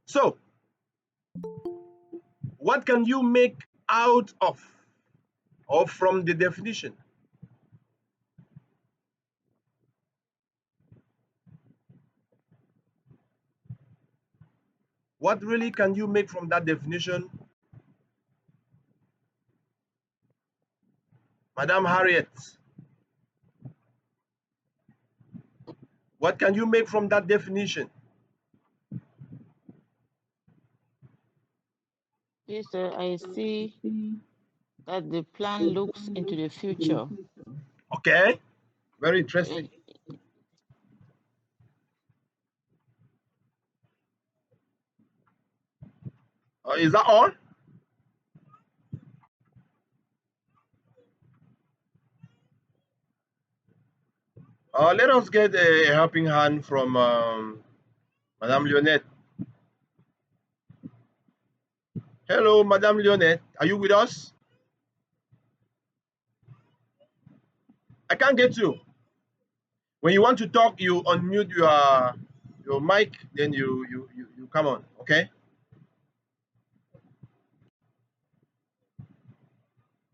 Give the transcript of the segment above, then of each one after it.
So, what can you make out of or from the definition? What really can you make from that definition? Madam Harriet, what can you make from that definition? Yes, sir, I see that the plan looks into the future. Okay, very interesting. Is that all? Let us get a helping hand from Madame Lionette. Hello, Madame Lionette. Are you with us? I can't get you. When you want to talk, you unmute your mic, then you come on, okay?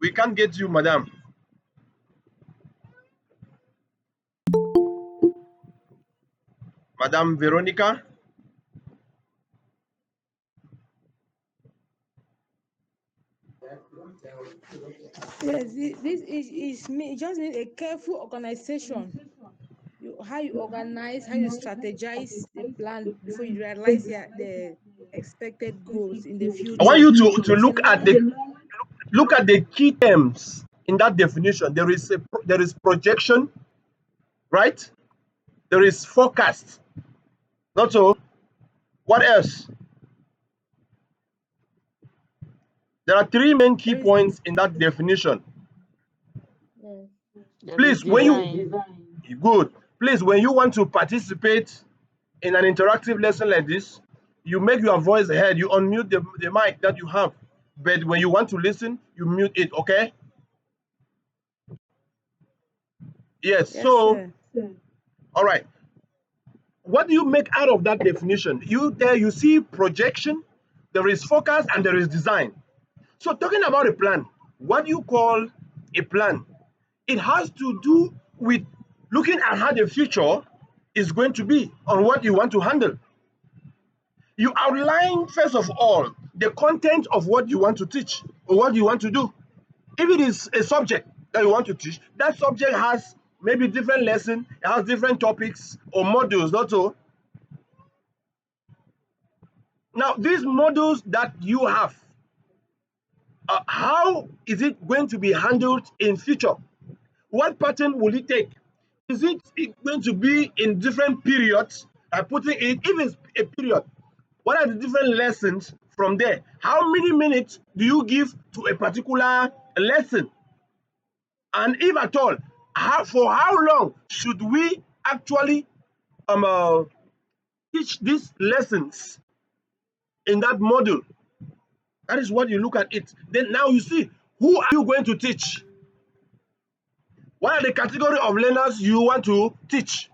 We can't get you, Madame. Madame Veronica? Yes, this is me. Just need a careful organization. How you organize, how you strategize the plan before you realize the expected goals in the I want future. you to It's a look at the long. key terms in that definition. There is projection, right? There is forecast. Not so. What else? There are three main key There is points in that definition. yes. There is Please, when design. good. Please, when you want to participate in an interactive lesson like this, you make your voice heard. You unmute the mic that you have. But when you want to listen, you mute it, okay? Yes, Yes, so, sir. all right. What do you make out of that definition? You see projection, there is focus, and there is design. So talking about a plan, what do you call a plan? It has to do with looking at how the future is going to be on what you want to handle. You outline, first of all, the content of what you want to teach or what you want to do. If it is a subject that you want to teach, that subject has maybe different lesson, it has different topics or modules, not so. Now, these modules that you have, how is it going to be handled in future? What pattern will it take? Is it going to be in different periods? Putting it, if it's a period, what are the different lessons from there? How many minutes do you give to a particular lesson? And if at all, for how long should we actually teach these lessons in that module? That is what you look at it. Then now you see, who are you going to teach? What are the category of learners you want to teach?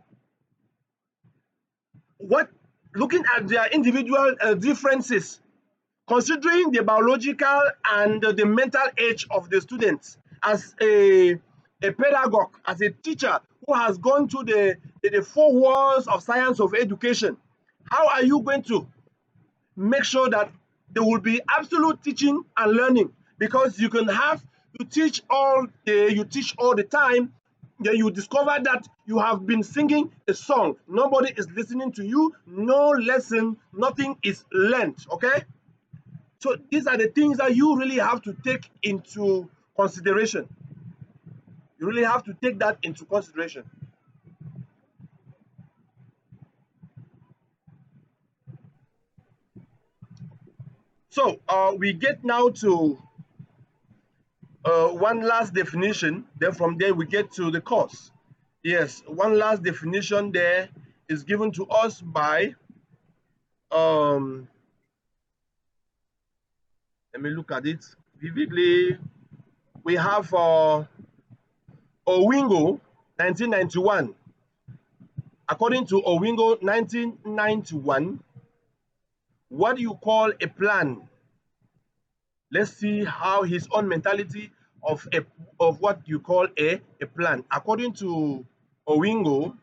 Looking at their individual differences, considering the biological and the mental age of the students, as a pedagogue, as a teacher who has gone to the four walls of science of education, how are you going to make sure that there will be absolute teaching and learning? Because you teach all day, you teach all the time, then you discover that you have been singing a song, nobody is listening to you, no lesson, nothing is learned, okay? So these are the things that you really have to take into consideration. You really have to take that into consideration. So we get now to one last definition. Then from there we get to the course. Yes, one last definition there is given to us by, let me look at it vividly. We have Owingo, 1991. According to Owingo, 1991, what do you call a plan? Let's see how his own mentality of what you call a plan. According to Owingo,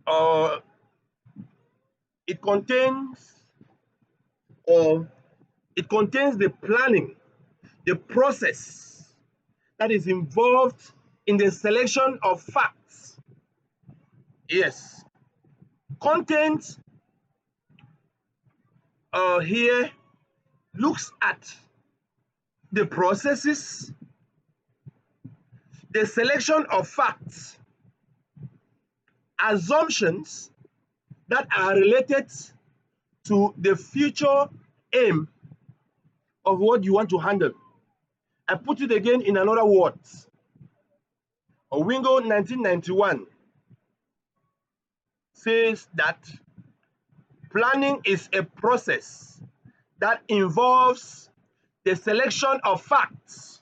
uh, it contains or it contains the planning, the process that is involved in the selection of facts. Yes, content here looks at the processes, the selection of facts, assumptions that are related to the future aim of what you want to handle. I put it again in another words. Owingo 1991 says that planning is a process that involves the selection of facts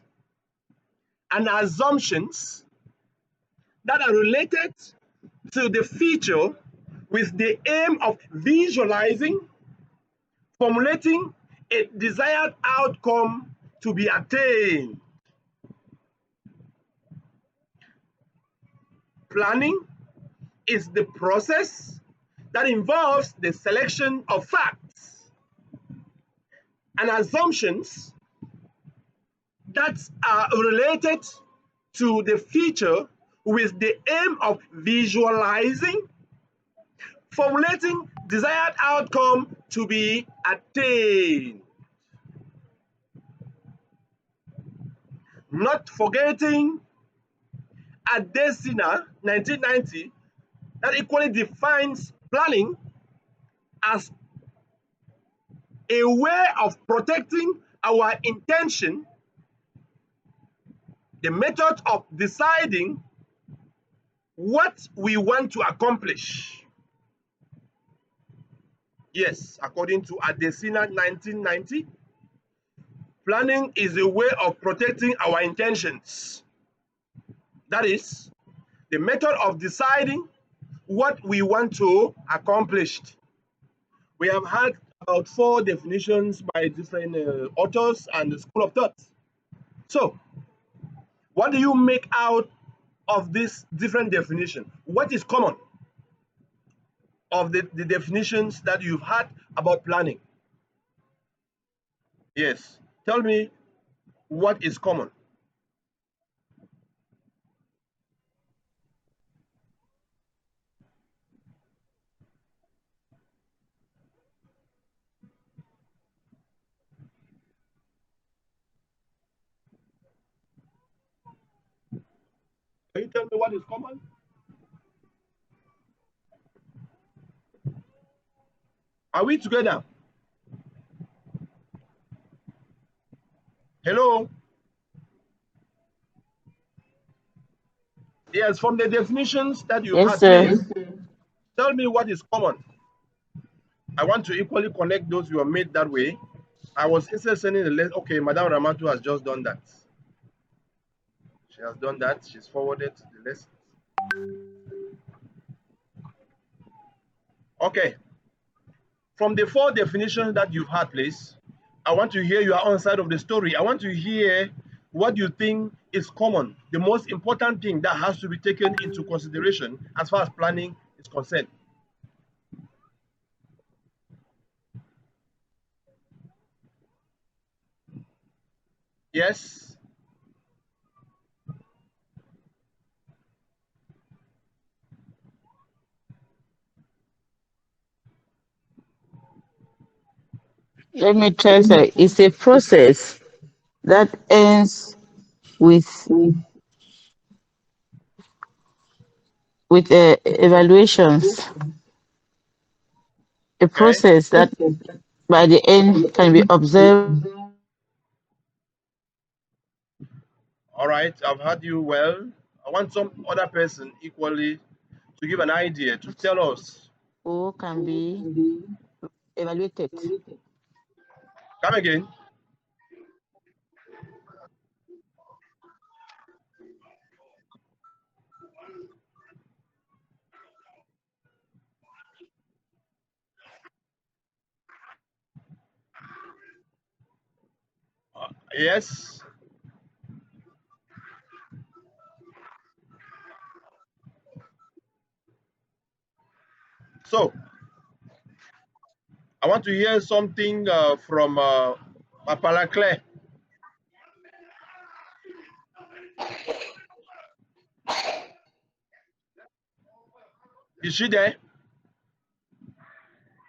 and assumptions that are related to the future with the aim of visualizing, formulating a desired outcome to be attained. Planning is the process that involves the selection of facts and assumptions that are related to the future with the aim of visualizing, formulating desired outcome to be attained. Not forgetting Adesina 1990 that equally defines planning as a way of protecting our intention, the method of deciding what we want to accomplish. Yes, according to Adesina 1990, planning is a way of protecting our intentions. That is, the method of deciding what we want to accomplish. We have had about 4 definitions by different authors and the school of thought. So, what do you make out of this different definition? What is common of the definitions that you've had about planning? Yes, tell me what is common. Can you tell me what is common? Are we together? Hello? Yes, from the definitions that you've Yes, had, sir. please tell me what is common. I want to equally connect those who are made that way. I was instead sending the list. Okay, Madame Ramatu has just done that. She has done that. She's forwarded the list. Okay. From the 4 definitions that you've had, please, I want to hear your own side of the story. I want to hear what you think is common, the most important thing that has to be taken into consideration as far as planning is concerned. Yes? Let me try, sir. It's a process that ends with evaluations. A Okay. process that by the end can be observed. All right. I've heard you well. I want some other person equally to give an idea, to tell us. Or can be evaluated. Come again. Yes. So I want to hear something from Papala Claire. Is she there?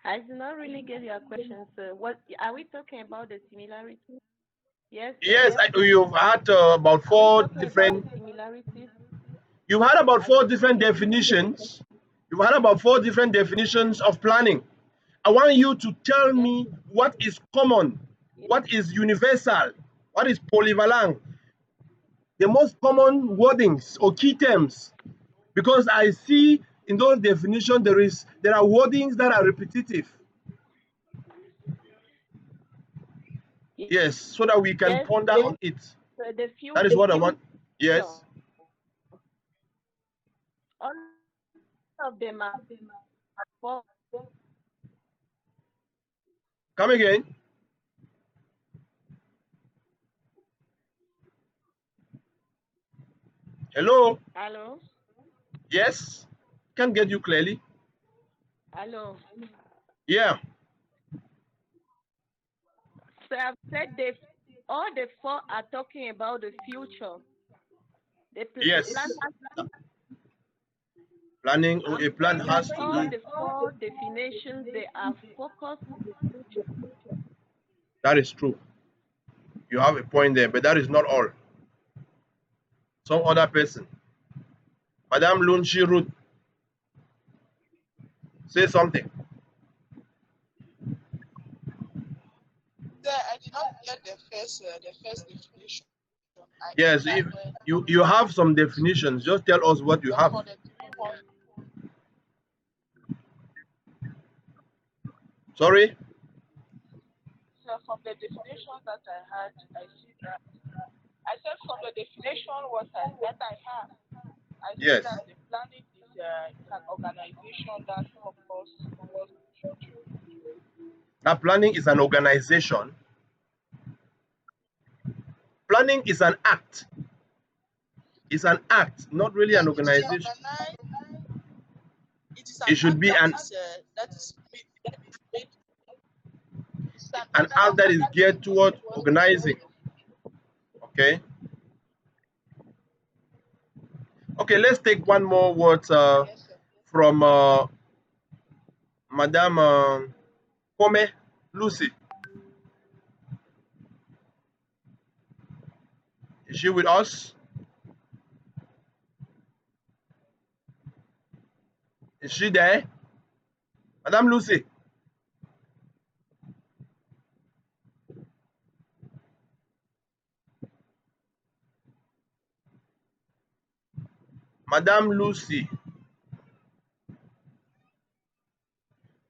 I did not really get your question, sir. What are we talking about the similarities? Yes, sir. Yes, you've had about Are we four talking about the different. similarities? You've had about As four different definitions. You've had about four different definitions of planning. I want you to tell yes, me what is common, yes, what is universal, what is polyvalent, the most common wordings or key terms. Because I see in those definitions there are wordings that are repetitive. Yes, so that we can yes, ponder sir. on it. So the That is future, what I want. Yes. all of them are for Come again. Hello. hello, Yes. Can't get you clearly. hello. Yeah. So I've said they all the four are talking about the future. The Yes. plan Planning or I'm a plan saying that has to all do. the four definitions they are focused on the future. That is true. You have a point there, but that is not all. Some other person. Madame Lunchi Ruth, say something. I did not get the first definition. I got Yes, that if when you have some definitions, just tell us what you but have. for the three ones, Sorry? so from the definition that I had, I see that I said from the definition that I have, I see Yes. that the planning is an organization that focuses towards the future. Now planning is an organization. Planning is an act. It's an act, not really Yeah, an it is organization. organized. It is an It should act be that is made. It's an an act that act is that is made geared toward towards organizing. Okay. Okay, let's take one more word yes, sir. from Madame Kome Lucy. Is she with us? Is she there? Madame Lucy. Madame Lucy.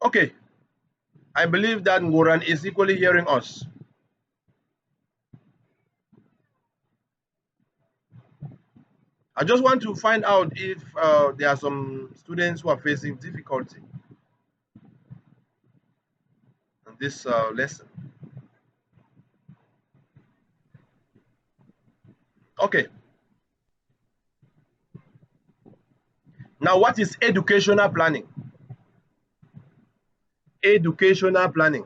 Okay, I believe that Ngoran is equally hearing us. I just want to find out if there are some students who are facing difficulty in this lesson. Okay, now what is educational planning? Educational planning.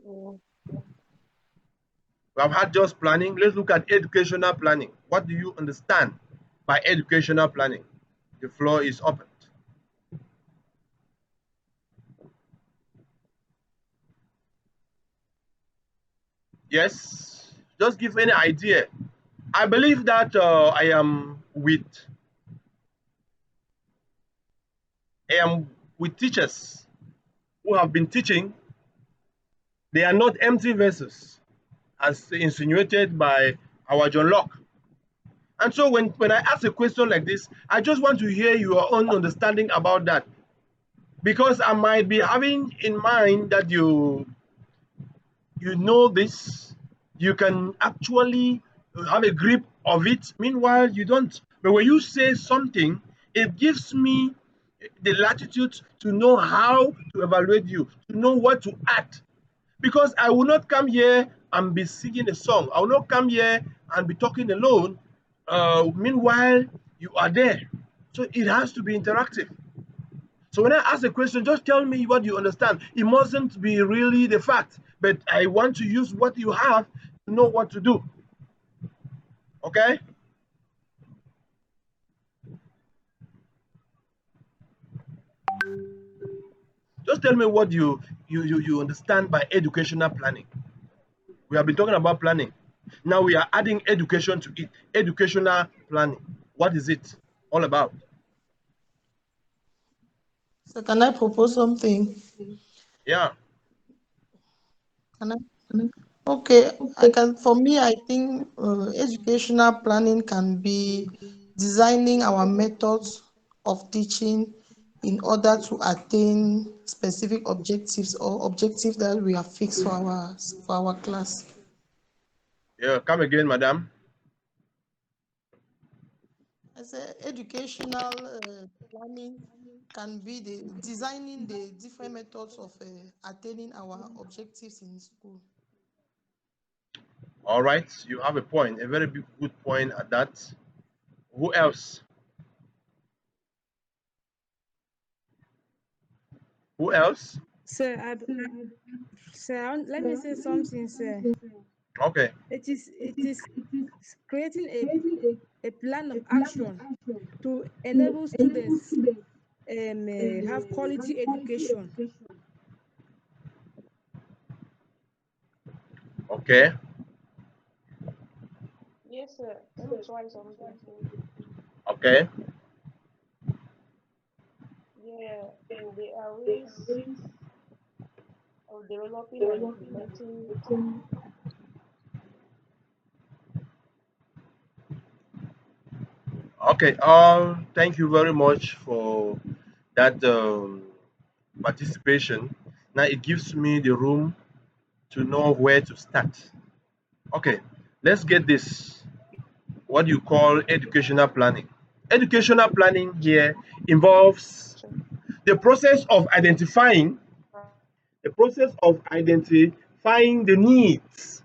Mm. We have had just planning. Let's look at educational planning. What do you understand by educational planning? The floor is open. Yes, just give any idea. I believe that I am with teachers who have been teaching. They are not empty vessels, as insinuated by our John Locke. And so when I ask a question like this, I just want to hear your own understanding about that. Because I might be having in mind that you know this, you can actually have a grip of it. Meanwhile, you don't. But when you say something, it gives me the latitude to know how to evaluate you, to know what to add. Because I will not come here and be singing a song. I will not come here and be talking alone. Meanwhile, you are there. So it has to be interactive. So when I ask a question, just tell me what you understand. It mustn't be really the fact, but I want to use what you have to know what to do. Okay? Just tell me what you understand by educational planning. We have been talking about planning. Now we are adding education to it. Educational planning. What is it all about? So can I propose something? Yeah. Can I? Okay, I can. For me, I think educational planning can be designing our methods of teaching in order to attain specific objectives or objectives that we have fixed for our class. Yeah. Come again, madam. I say educational planning can be the designing the different methods of attaining our objectives in school. All right. You have a point. A very big, good point at that. Who else? Who else? Sir, let me say something, sir. Okay. It is creating a plan of action to enable students have quality education. Okay. Yes, sir. Let me try something too. Okay. Yeah, in the areas of developing and implementing. Okay. Thank you very much for that participation. Now it gives me the room to know where to start. Okay. Let's get this. What you call educational planning. Educational planning here involves So, the process of identifying the needs,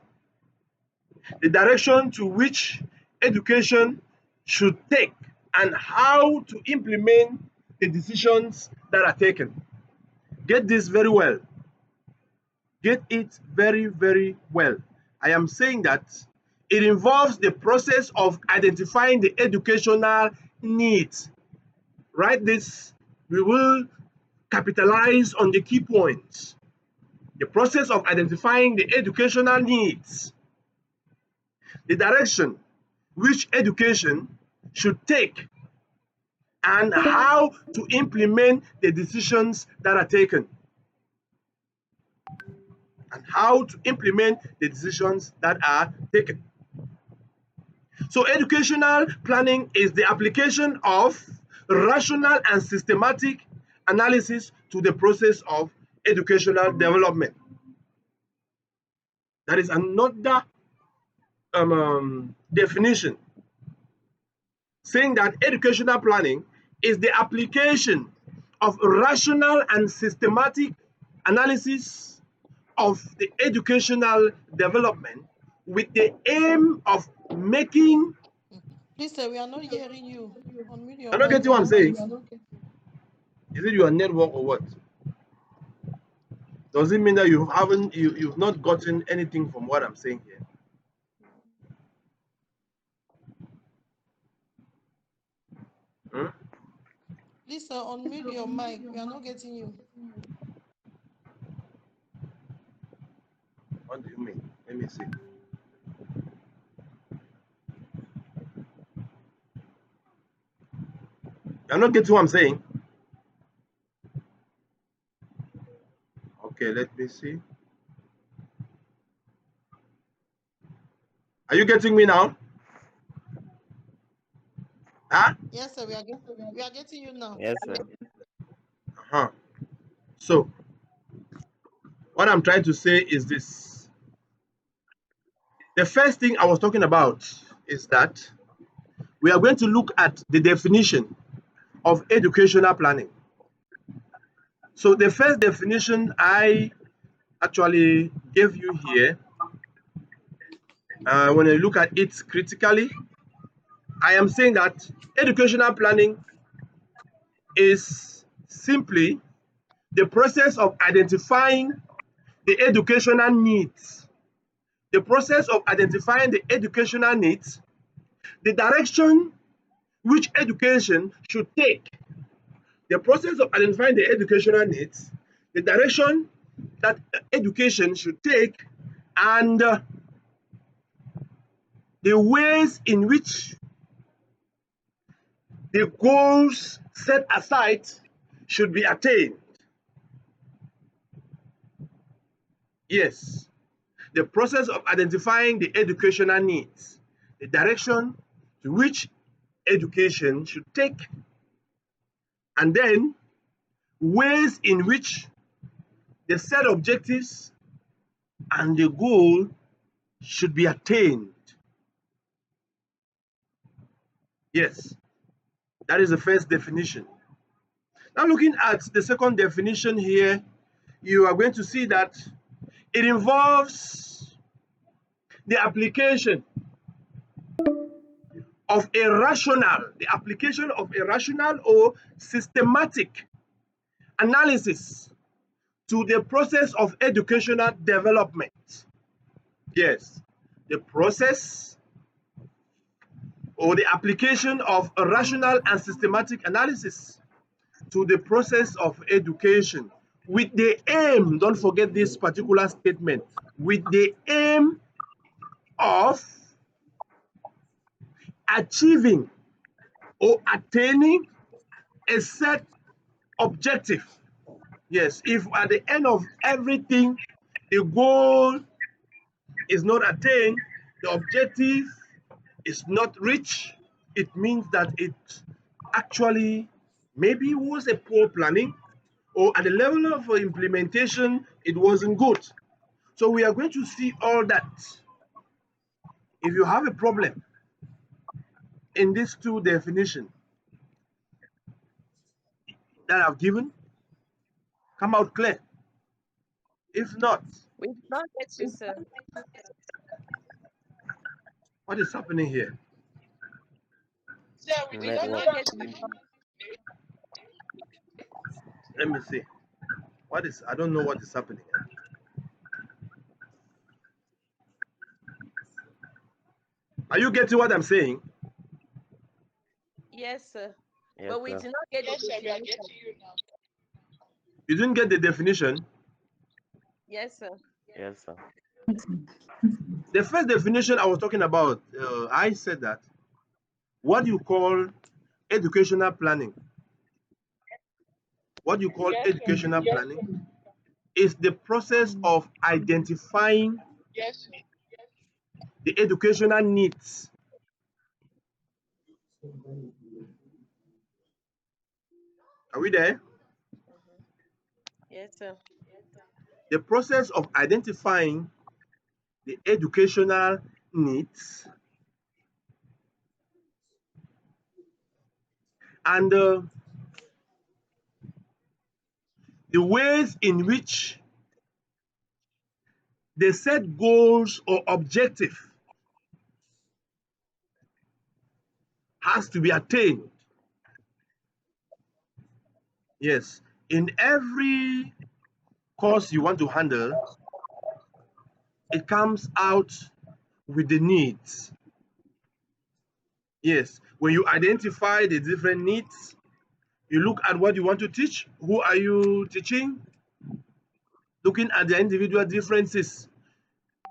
the direction to which education should take, and how to implement the decisions that are taken. Get this very well. Get it very, very well. I am saying that it involves the process of identifying the educational needs. Write this. We will capitalize on the key points. The process of identifying the educational needs, the direction which education should take, and how to implement the decisions that are taken. And how to implement the decisions that are taken. So, educational planning is the application of rational and systematic analysis to the process of educational development. That is another definition saying that educational planning is the application of rational and systematic analysis of the educational development with the aim of making. Please, sir, we are not hearing you. Unmute your I'm not mic. getting We what are I'm not saying. getting. Is it your network or what? Does it mean that you've not gotten anything from what I'm saying here? Hmm? Please, sir, unmute your mic. We are not getting you. What do you mean? Let me see. You're not getting what I'm saying. Okay, let me see. Are you getting me now? Huh? Yes, sir, we are getting you now. Yes, sir. Uh-huh. So, what I'm trying to say is this. The first thing I was talking about is that we are going to look at the definition of educational planning. So, the first definition I actually gave you here when I look at it critically, I am saying that educational planning is simply the process of identifying the educational needs, the process of identifying the educational needs, the direction which education should take, the process of identifying the educational needs, the direction that education should take, and the ways in which the goals set aside should be attained. Yes, the process of identifying the educational needs, the direction to which education should take, and then ways in which the set objectives and the goal should be attained. Yes, that is the first definition. Now, looking at the second definition here, you are going to see that it involves the application of a rational, the application of a rational or systematic analysis to the process of educational development. Yes, the process or the application of a rational and systematic analysis to the process of education with the aim, don't forget this particular statement, with the aim of achieving or attaining a set objective. Yes, if at the end of everything the goal is not attained, the objective is not reached, it means that it actually maybe was a poor planning, or at the level of implementation, it wasn't good. So we are going to see all that. If you have a problem in these two definitions that I've given, come out clear. If not, We did not get you, sir. what is happening here? Sir, we We did did not not get get you. you. Let me see. What is, I don't know what is happening. Are you getting what I'm saying? Yes, sir. Yes, But we sir. did not get the Yes, sir, we are definition. getting you now. You didn't get the definition. Yes, sir. Yes, sir. The first definition I was talking about, I said that what you call educational planning, what you call Yes, sir. educational planning is the process of identifying Yes, sir. the educational needs. Are we there? Yes, sir. The process of identifying the educational needs and the ways in which the set goals or objective has to be attained. Yes, in every course you want to handle, it comes out with the needs. Yes, when you identify the different needs, you look at what you want to teach, who are you teaching, looking at the individual differences.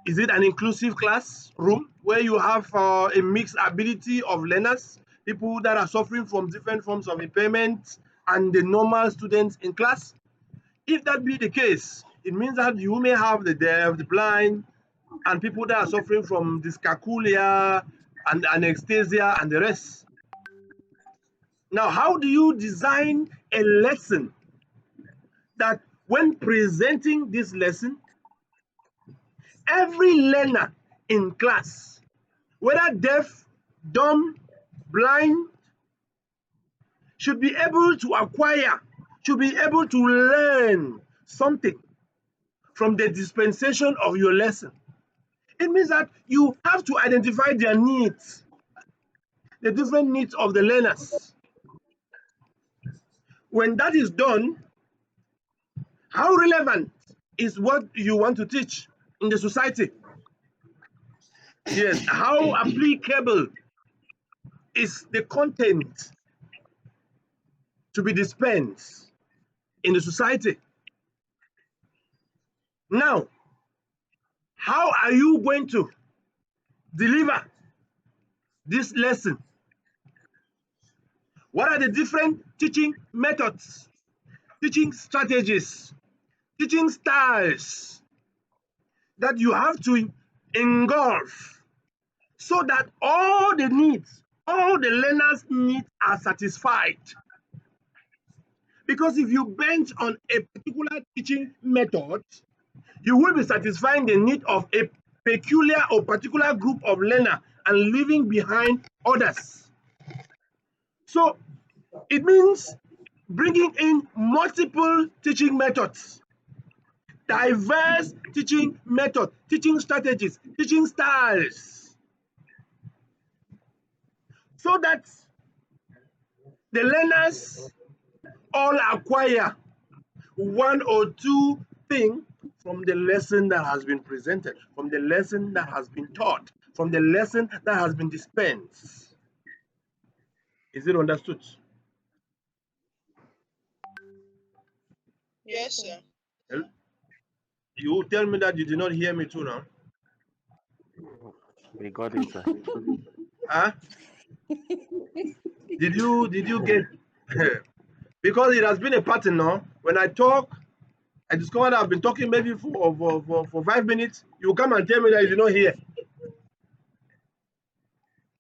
Is it an inclusive classroom where you have a mixed ability of learners, people that are suffering from different forms of impairment, and the normal students in class? If that be the case, it means that you may have the deaf, the blind, and people that are suffering from dyscalculia and anesthesia and the rest. Now, how do you design a lesson that when presenting this lesson, every learner in class, whether deaf, dumb, blind, should be able to acquire, should be able to learn something from the dispensation of your lesson? It means that you have to identify their needs, the different needs of the learners. When that is done, how relevant is what you want to teach in the society? Yes, how applicable is the content to be dispensed in the society? Now, how are you going to deliver this lesson? What are the different teaching methods, teaching strategies, teaching styles that you have to engulf so that all the needs, all the learners' needs are satisfied? Because if you bench on a particular teaching method, you will be satisfying the need of a peculiar or particular group of learners and leaving behind others. So it means bringing in multiple teaching methods, diverse teaching methods, teaching strategies, teaching styles, so that the learners all acquire one or two things from the lesson that has been presented, from the lesson that has been taught, from the lesson that has been dispensed. Is it understood? Yes, sir. You tell me that you did not hear me too now. We got it, sir. Huh? Did you get because it has been a pattern now. When I talk, I discovered I've been talking maybe for 5 minutes. You come and tell me that you did not hear.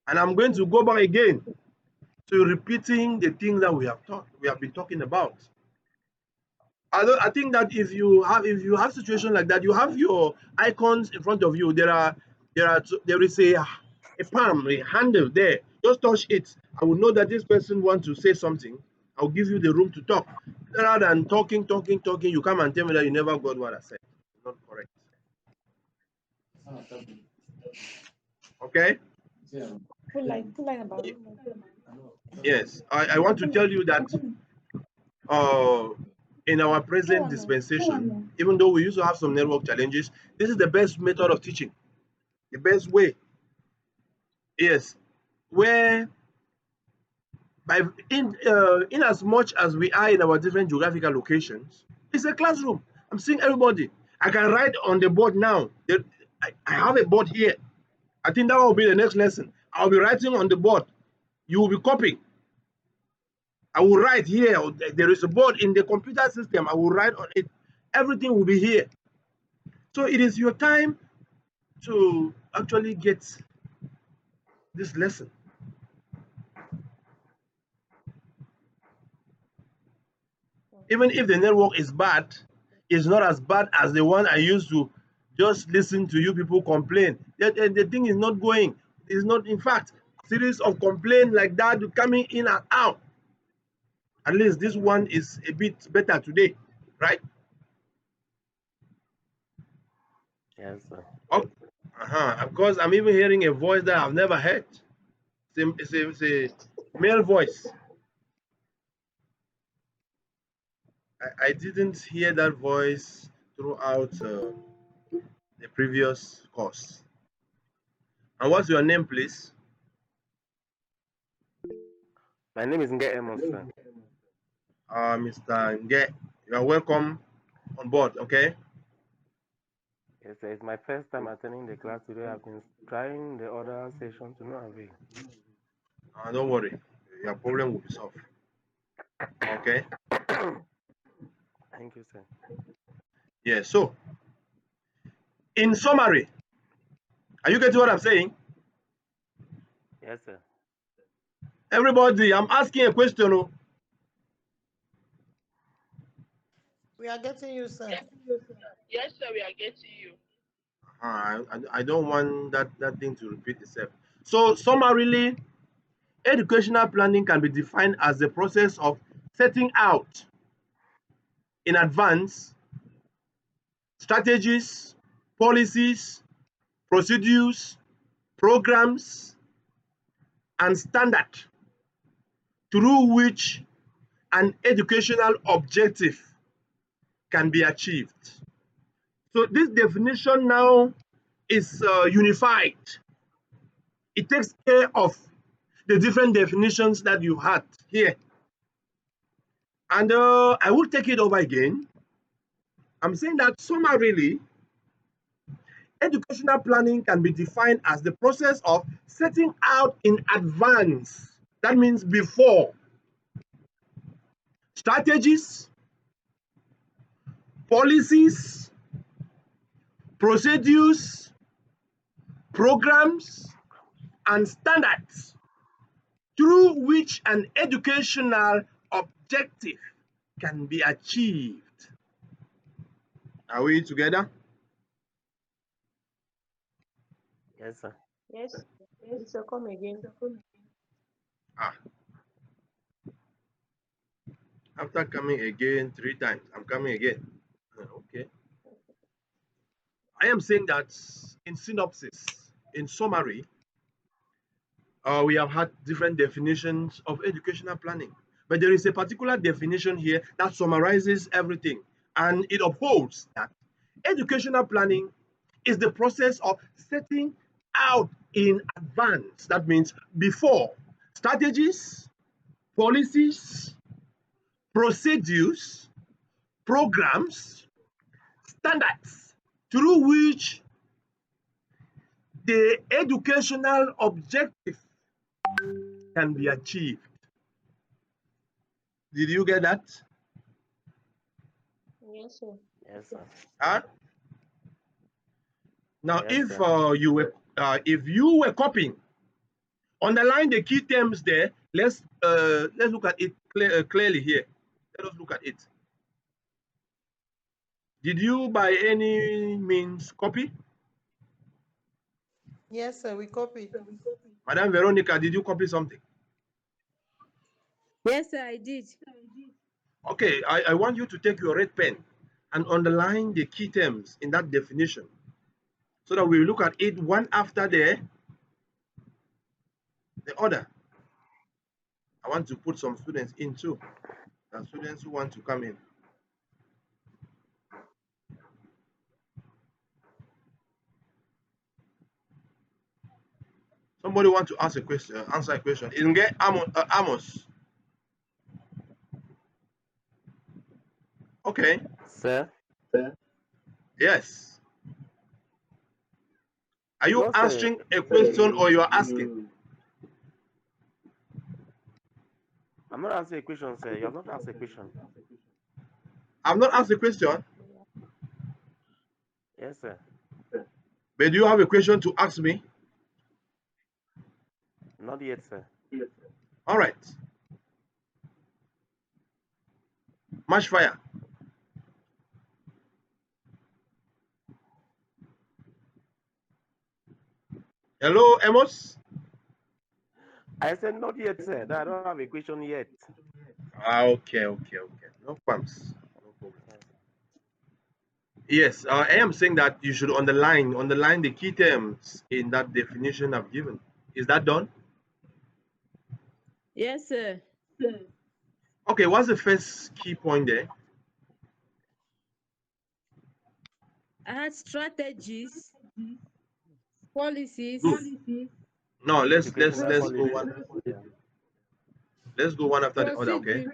And I'm going to go back again to repeating the things that we have been talking about. I think that if you have situation like that, you have your icons in front of you. There is a palm, a handle there. Just touch it. I will know that this person wants to say something. I'll give you the room to talk. Rather than talking, you come and tell me that you never got what I said. It's not correct. Okay? Put line about it. Yes. I want to tell you that uh, in our present dispensation, even though we used to have some network challenges, this is the best method of teaching, the best way. Yes, where in as much as we are in our different geographical locations, it's a classroom. I'm seeing everybody. I can write on the board now. I have a board here. I think that will be the next lesson. I'll be writing on the board. You will be copying. I will write here. There is a board in the computer system. I will write on it. Everything will be here. So it is your time to actually get this lesson. Even if the network is bad, it's not as bad as the one I used to just listen to you people complain. The thing is not going. It's not, in fact, series of complaints like that coming in and out. At least this one is a bit better today, right? Yes, sir. Oh, because I'm even hearing a voice that I've never heard. It's a male voice. I didn't hear that voice throughout the previous course. And what's your name, please? My name is Nge Emos, sir. Mr. Nge. You are welcome on board, okay? Yes, sir. It's my first time attending the class today. I've been trying the other session to no avail. Don't worry. Your problem will be solved. Okay? Thank you, sir. Yeah, so, in summary, are you getting what I'm saying? Yes, sir. Everybody, I'm asking a question. Oh. We are getting you, sir. Yes, sir, we are getting you. I don't want that thing to repeat itself. So, summarily, educational planning can be defined as the process of setting out in advance strategies, policies, procedures, programs, and standard through which an educational objective can be achieved. So this definition now is unified. It takes care of the different definitions that you had here. And I will take it over again. I'm saying that summarily, educational planning can be defined as the process of setting out in advance, that means before, strategies, policies, procedures, programs, and standards through which an educational objective can be achieved. Are we together? Yes, sir. Yes. Yes, sir. Come again. Ah, after coming again 3 times, I'm coming again. Okay. I am saying that in synopsis, in summary, we have had different definitions of educational planning, but there is a particular definition here that summarizes everything, and it upholds that educational planning is the process of setting out in advance. That means before strategies, policies, procedures, programs, standards through which the educational objective can be achieved. Did you get that? Yes, sir. Yes, sir. Huh? Now, Yes, sir. if you were copying, underline the key terms there. Let's look at it clearly here. Let us look at it. Did you by any means copy? Yes, sir, we copy. Madam Veronica, did you copy something? Yes, sir, I did. Okay, I want you to take your red pen and underline the key terms in that definition so that we look at it one after the other. I want to put some students in too. There are students who want to come in. Somebody want to ask a question, answer a question. Inge Amos. Okay. Sir? Yes. Are you No, sir. answering a question or you are asking? I'm not answering a question, sir. You have not asked a question. I'm not asked the question, Yes, sir. but do you have a question to ask me? Not yet, sir. All right. Match fire. Hello, Amos. I said not yet, sir. I don't have a question yet. Okay. No problems. No problem. Yes, I am saying that you should underline the key terms in that definition I've given. Is that done? Yes, sir. Okay, what's the first key point there? I had strategies, policies. Good. No, Educational let's go policy. one. Yeah. Let's go one after the other, okay?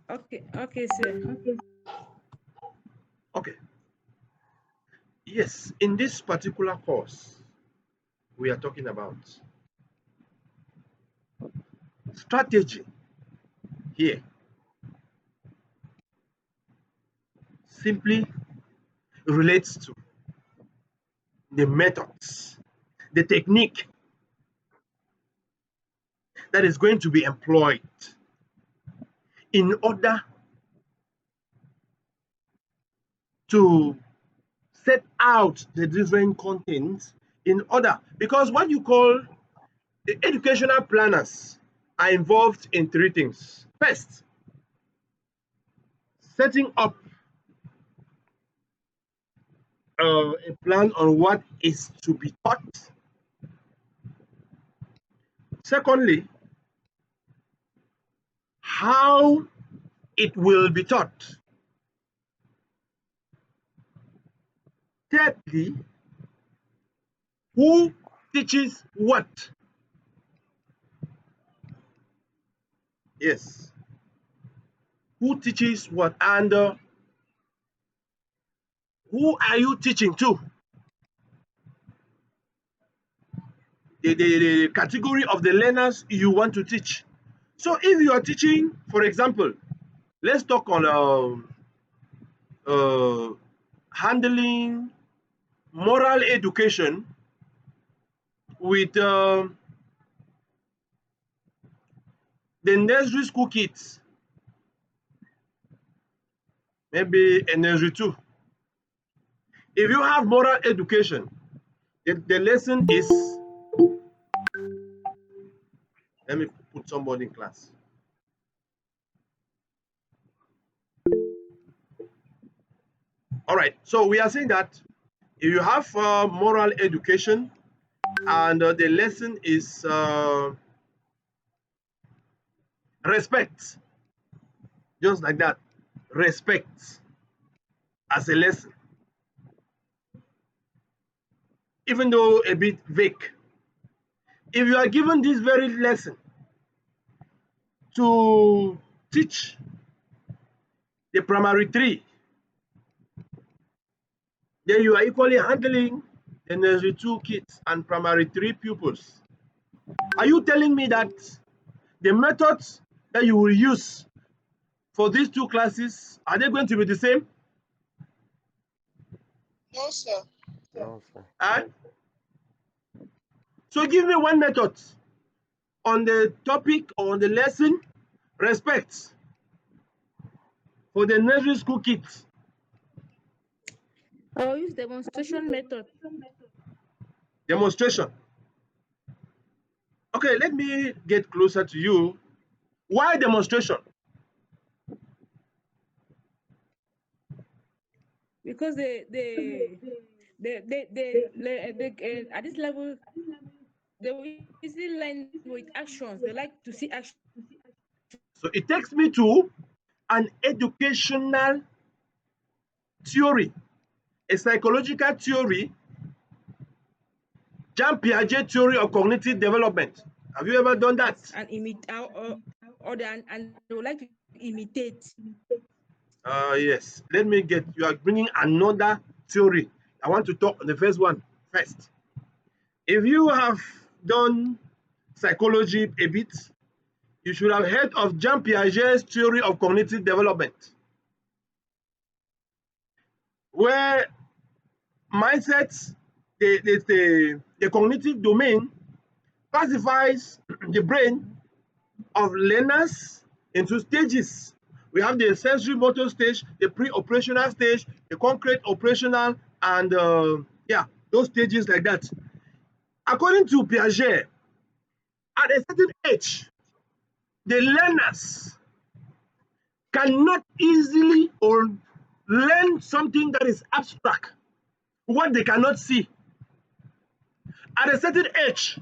Procedure. Okay, sir. Okay. Yes, in this particular course, we are talking about strategy here. Simply relates to the methods, the technique that is going to be employed in order to set out the different contents in order, because what you call the educational planners are involved in 3 things. First, setting up a plan on what is to be taught. Secondly, how it will be taught. Thirdly, who teaches what? Yes. Who teaches what? And who are you teaching to? The category of the learners you want to teach. So if you are teaching, for example, let's talk on handling moral education with the nursery school kids, maybe a nursery 2. If you have moral education, the lesson is, let me put somebody in class. All right, so we are saying that if you have moral education and the lesson is respect, just like that, respect as a lesson, even though a bit vague. If you are given this very lesson to teach the primary 3, then you are equally handling the nursery 2 kids and primary 3 pupils. Are you telling me that the methods that you will use for these 2 classes, are they going to be the same? No, sir. No, sir. So give me one method on the topic or on the lesson, respect, for the nursery school kids. I'll use demonstration method. Demonstration. Okay, let me get closer to you. Why demonstration? Because at this level they will easily learn with actions. They like to see action. So it takes me to an educational theory, a psychological theory, Jean Piaget theory of cognitive development. Have you ever done that? And they would like to imitate. Yes. Let me get, you are bringing another theory. I want to talk on the first one first. If you have done psychology a bit, you should have heard of Jean Piaget's theory of cognitive development, where mindsets, the cognitive domain classifies the brain of learners into stages. We have the sensory motor stage, the pre-operational stage, the concrete operational, and yeah, those stages like that. According to Piaget, at a certain age, the learners cannot easily or learn something that is abstract, what they cannot see. At a certain age,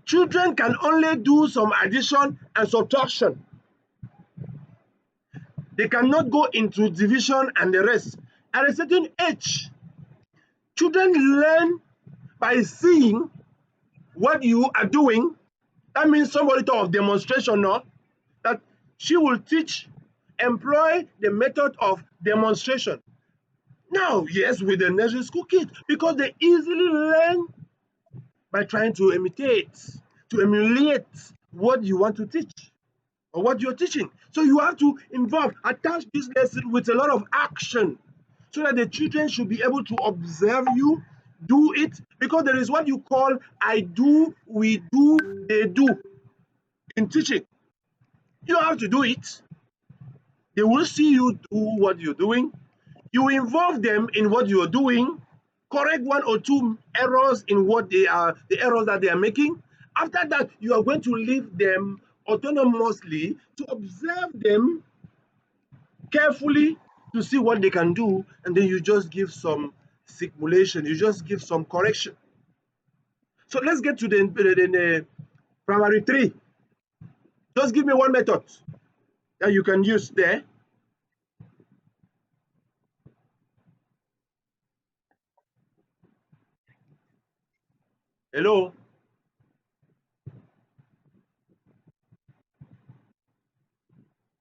children can only do some addition and subtraction. They cannot go into division and the rest. At a certain age, children learn by seeing what you are doing. That means somebody talk of demonstration now, that she will teach, employ the method of demonstration. Now, yes, with the nursery school kids, because they easily learn by trying to imitate, to emulate what you want to teach or what you're teaching. So you have to attach this lesson with a lot of action so that the children should be able to observe you, do it, because there is what you call I do, we do, they do in teaching. You have to do it. They will see you do what you're doing. You involve them in what you're doing, correct 1 or 2 errors in what they are, the errors that they are making. After that, you are going to leave them autonomously to observe them carefully to see what they can do, and then you just give some simulation. You just give some correction. So let's get to the primary 3. Just give me one method that you can use there. Hello?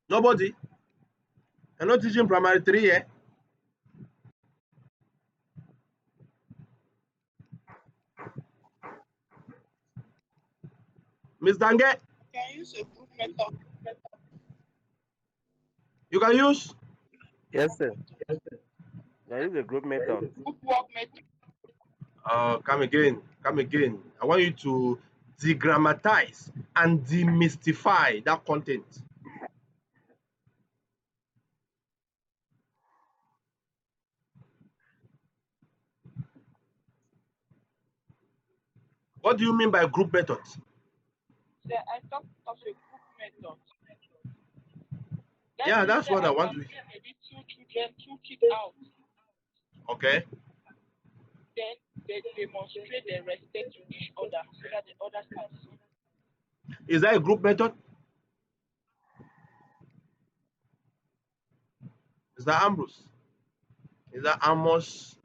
Nobody? You're not teaching primary 3 here? Miss Dange? Can use a group method. You can use? Yes, sir. I use a group method. Group work method. Come again. Come again. I want you to degrammatize and demystify that content. What do you mean by group methods? Yeah, I talked of a group method. Yeah, Means that's that what I I want can to bring maybe 2 kids out. Okay. Then they demonstrate, they respect to each other so that the others can see. Is that a group method? Is that Ambrose? Is that Amos?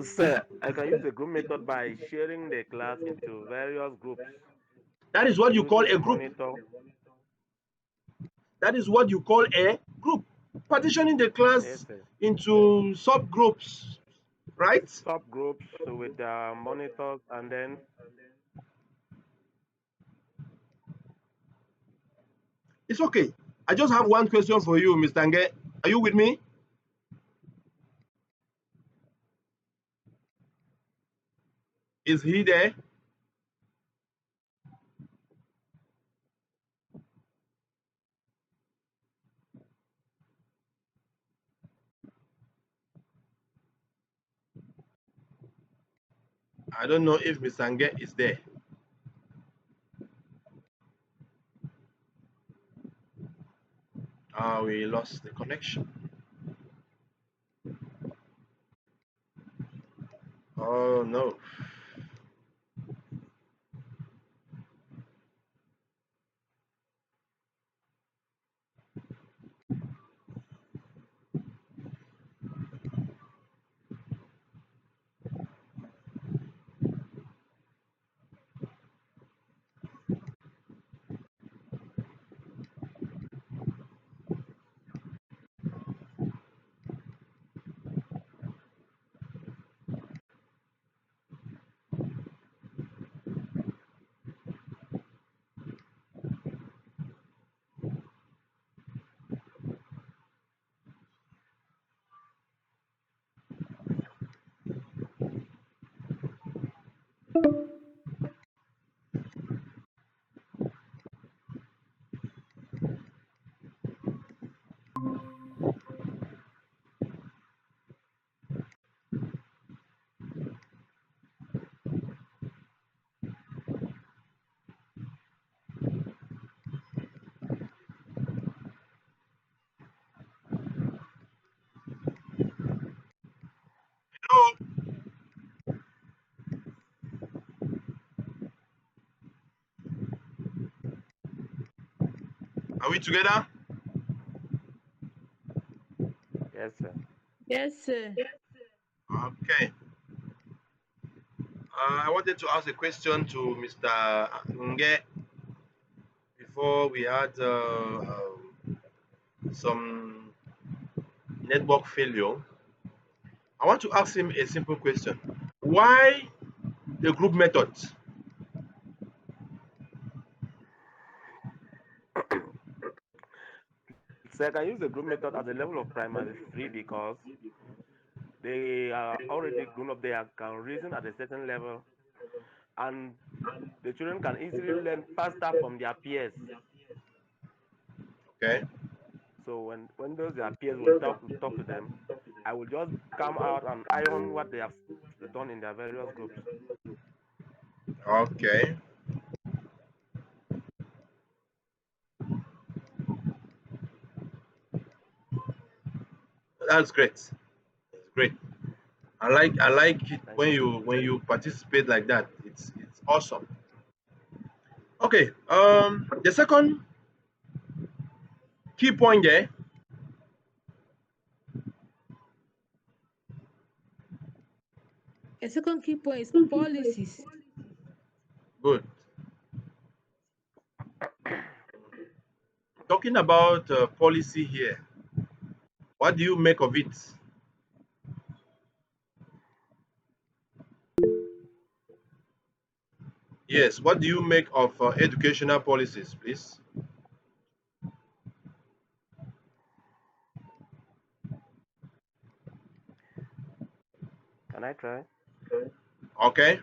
Sir, I can use a group method by sharing the class into various groups That is what you call using a a group. monitor. That is what you call a group. Partitioning the Yes, class sir. into subgroups, right? Subgroups with monitors, and then It's okay. I just have one question for you, Mr. Nge. Are you with me? Is he there? I don't know if Mr. Nge is there. We lost the connection. Oh no. Hello? Are we together? yes, sir. Yes, sir. Okay. I wanted to ask a question to Mr. Nge before we had some network failure. I want to ask him a simple question. Why the group method? So I can use the group method at the level of primary 3 because they are already grown up. They can reason at a certain level, and the children can easily learn faster from their peers. Okay. So when those their peers will talk to them, I will just come out and iron what they have done in their various groups. Okay. That's great. Great. I like it Thank when you. you participate like that. It's awesome. Okay. The second key point there. A second key point is policies. Good. Talking about policy here. What do you make of it? Yes. What do you make of educational policies, please? Can I try? Okay.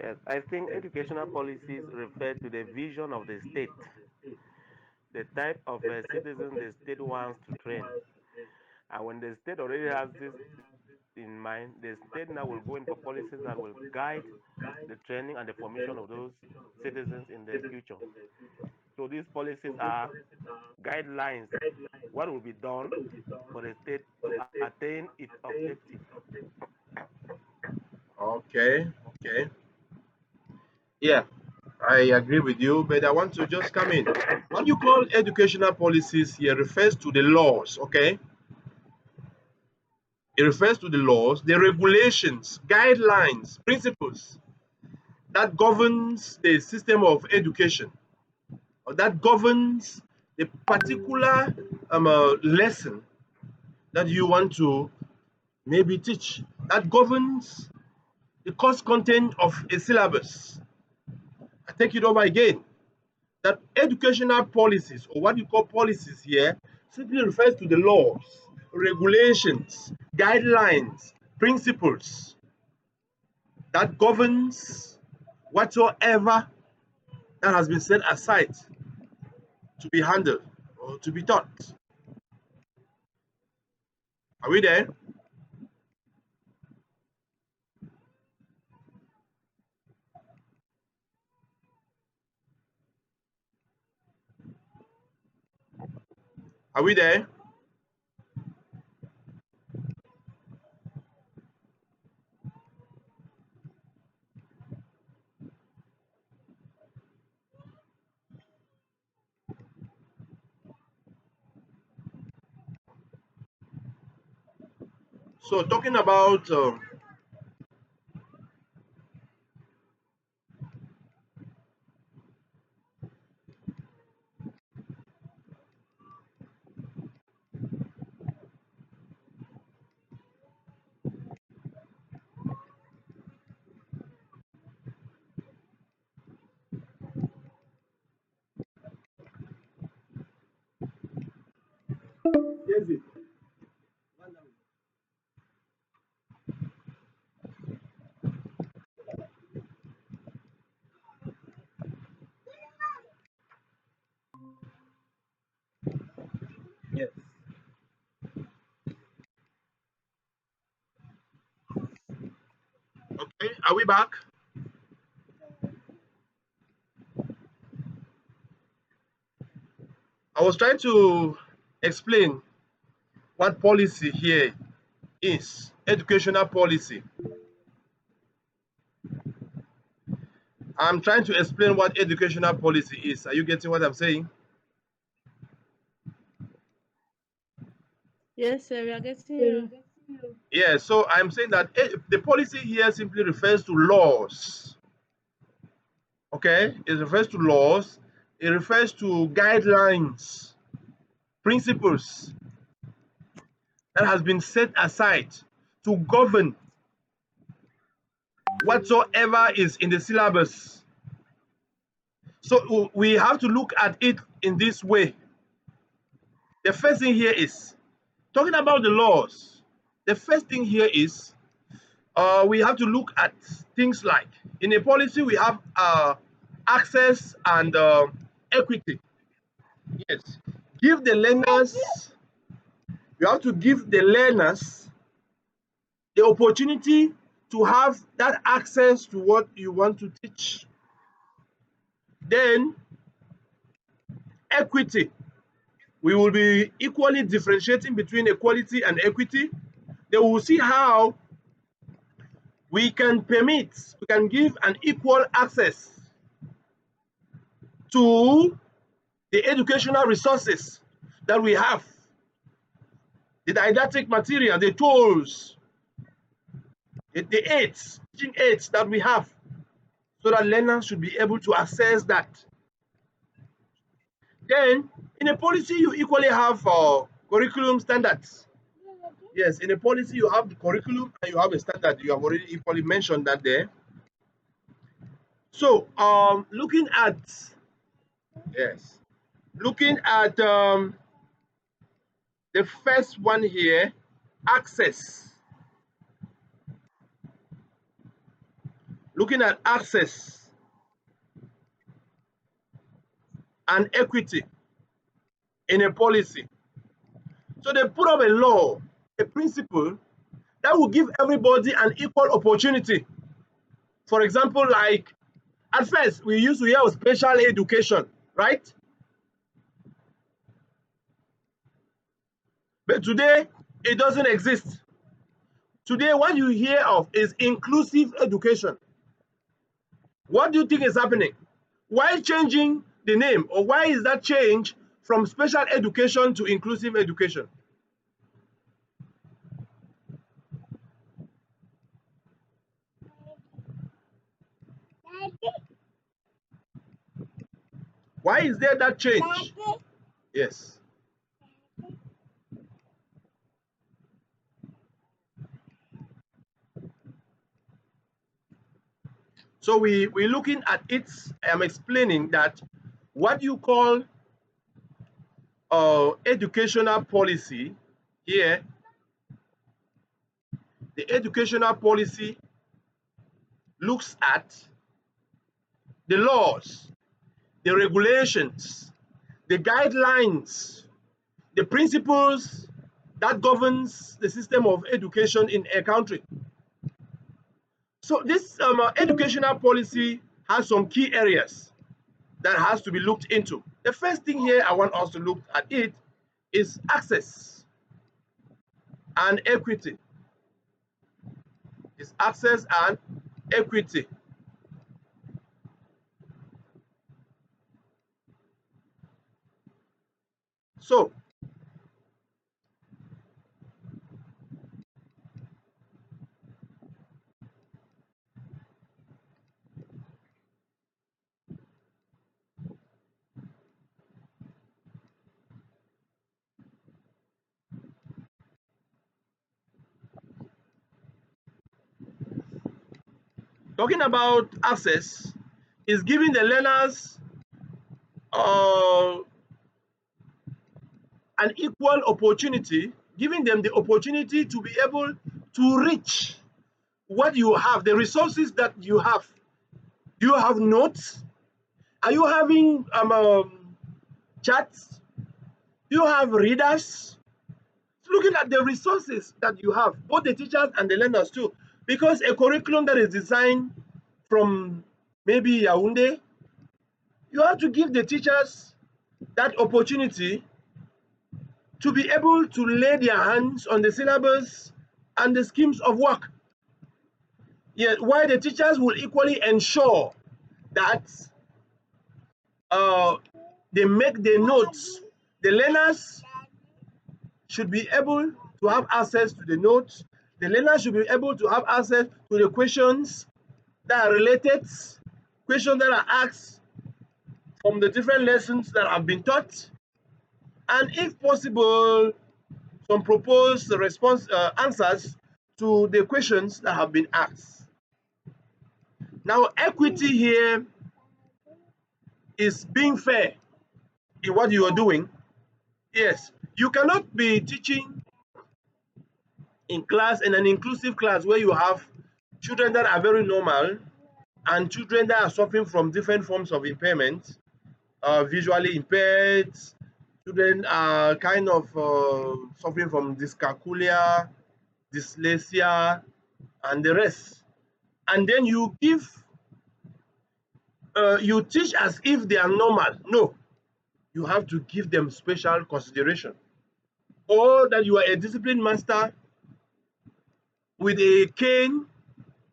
Yes, I think educational policies refer to the vision of the state, the type of citizen the state wants to train. And when the state already has this in mind, the state now will go in for policies that will guide the training and the formation of those citizens in the future. So these policies are guidelines, what will be done for the state to attain its objective. Okay. Okay. Yeah, I agree with you, but I want to just come in. What you call educational policies here refers to the laws, okay? It refers to the laws, the regulations, guidelines, principles that governs the system of education or that governs the particular lesson that you want to maybe teach, that governs the course content of a syllabus. I take it over again. That educational policies, or what you call policies here, simply refers to the laws, regulations, guidelines, principles that governs whatsoever that has been set aside to be handled or to be taught. Are we there? Are we there? So talking about yes, yes. Okay, are we back? I was trying to explain what policy here is, educational policy. I'm trying to explain what educational policy is. Are you getting what I'm saying? Yes, sir, we are getting you. Yeah, so I'm saying that the policy here simply refers to laws. Okay, it refers to laws, it refers to guidelines, principles that has been set aside to govern whatsoever is in the syllabus. So we have to look at it in this way. The first thing here is talking about the laws. The first thing here is we have to look at things like in a policy we have access and equity. Yes, give the learners. You have to give the learners the opportunity to have that access to what you want to teach. Then equity. We will be equally differentiating between equality and equity. Then we will see how we can give an equal access to the educational resources that we have, the didactic material, the tools, the aids, teaching aids that we have, so that learners should be able to access that. Then, in a policy, you equally have curriculum standards. Yes, in a policy, you have the curriculum and you have a standard. You have already equally mentioned that there. So, looking at the first one here, access. Looking at access and equity in a policy. So they put up a law, a principle that will give everybody an equal opportunity. For example, like at first we used to hear of special education, right? But today it doesn't exist. Today what you hear of is inclusive education. What do you think is happening? Why changing the name, or why is that change from special education to inclusive education? Why is there that change? Yes. So we're looking at it. I am explaining that what you call educational policy here, the educational policy looks at the laws, the regulations, the guidelines, the principles that governs the system of education in a country. So this educational policy has some key areas that has to be looked into. The first thing here I want us to look at it is access and equity. Is access and equity. So talking about access is giving the learners uh, an equal opportunity, giving them the opportunity to be able to reach what you have, the resources that you have. Do you have notes? Are you having chats? Do you have readers? Looking at the resources that you have, both the teachers and the learners too, because a curriculum that is designed from maybe Yaoundé, you have to give the teachers that opportunity to be able to lay their hands on the syllabus and the schemes of work. Yet, while the teachers will equally ensure that they make the notes, the learners should be able to have access to the notes. The learners should be able to have access to the questions that are related, questions that are asked from the different lessons that have been taught, and if possible, some proposed answers to the questions that have been asked. Now, equity here is being fair in what you are doing. Yes, you cannot be teaching in class, in an inclusive class, where you have children that are very normal and children that are suffering from different forms of impairment, visually impaired, children are kind of suffering from dyscalculia, dyslexia, and the rest. And then you give, you teach as if they are normal. No. you have to give them special consideration. Or that you are a discipline master with a cane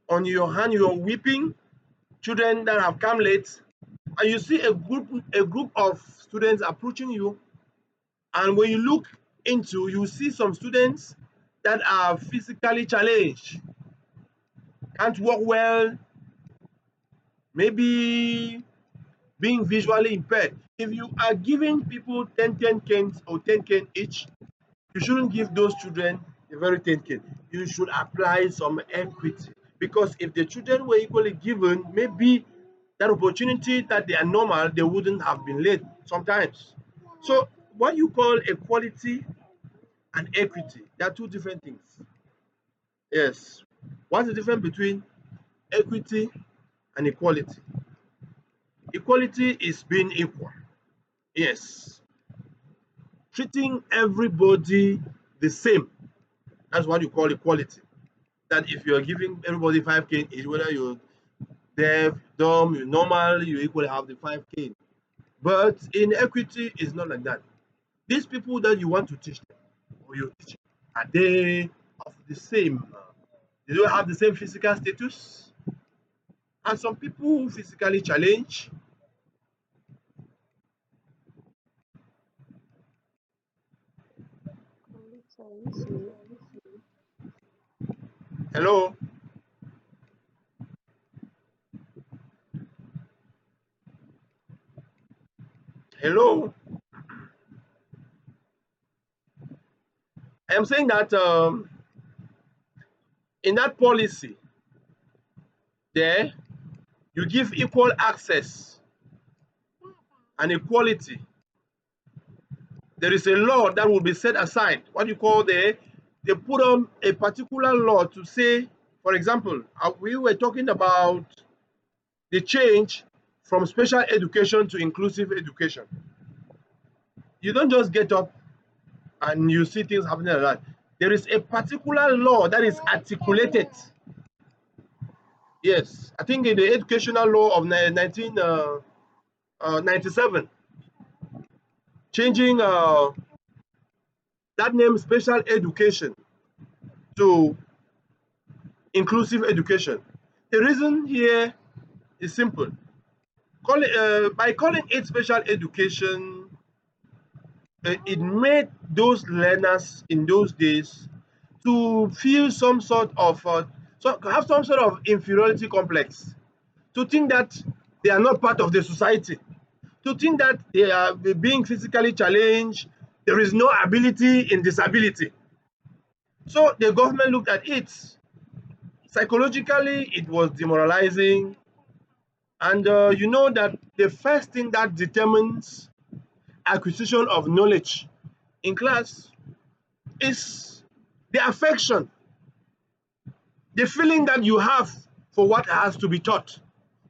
on your hand, you're whipping children that have come late, and you see a group of students approaching you, and when you look into, you see some students that are physically challenged, can't walk well, maybe being visually impaired. If you are giving people 10 canes or 10 canes each, you shouldn't give those children a very 10 cane. You should apply some equity, because if the children were equally given, maybe that opportunity that they are normal, they wouldn't have been late sometimes. So what you call equality and equity, they are two different things. Yes. What's the difference between equity and equality? Equality is being equal. Yes. Treating everybody the same. That's what you call equality. That if you're giving everybody 5K, whether you're deaf, dumb, you're normal, you equally have the 5K. But in equity, it's not like that. These people that you want to teach them, or you're teaching, are they of the same? They don't have the same physical status. And some people who physically challenge. Hello, hello. I am saying that in that policy, there you give equal access and equality. There is a law that will be set aside. What you call they put on a particular law to say, for example, we were talking about the change from special education to inclusive education. You don't just get up and you see things happening like that. There is a particular law that is articulated. Yes, I think in the educational law of 1997, changing that name special education to inclusive education. The reason here is simple. By calling it special education, it made those learners in those days to feel some sort of, so have some sort of inferiority complex, to think that they are not part of the society, to think that they are being physically challenged, there is no ability in disability. So the government looked at it. Psychologically, it was demoralizing. And you know that the first thing that determines acquisition of knowledge in class is the affection, the feeling that you have for what has to be taught.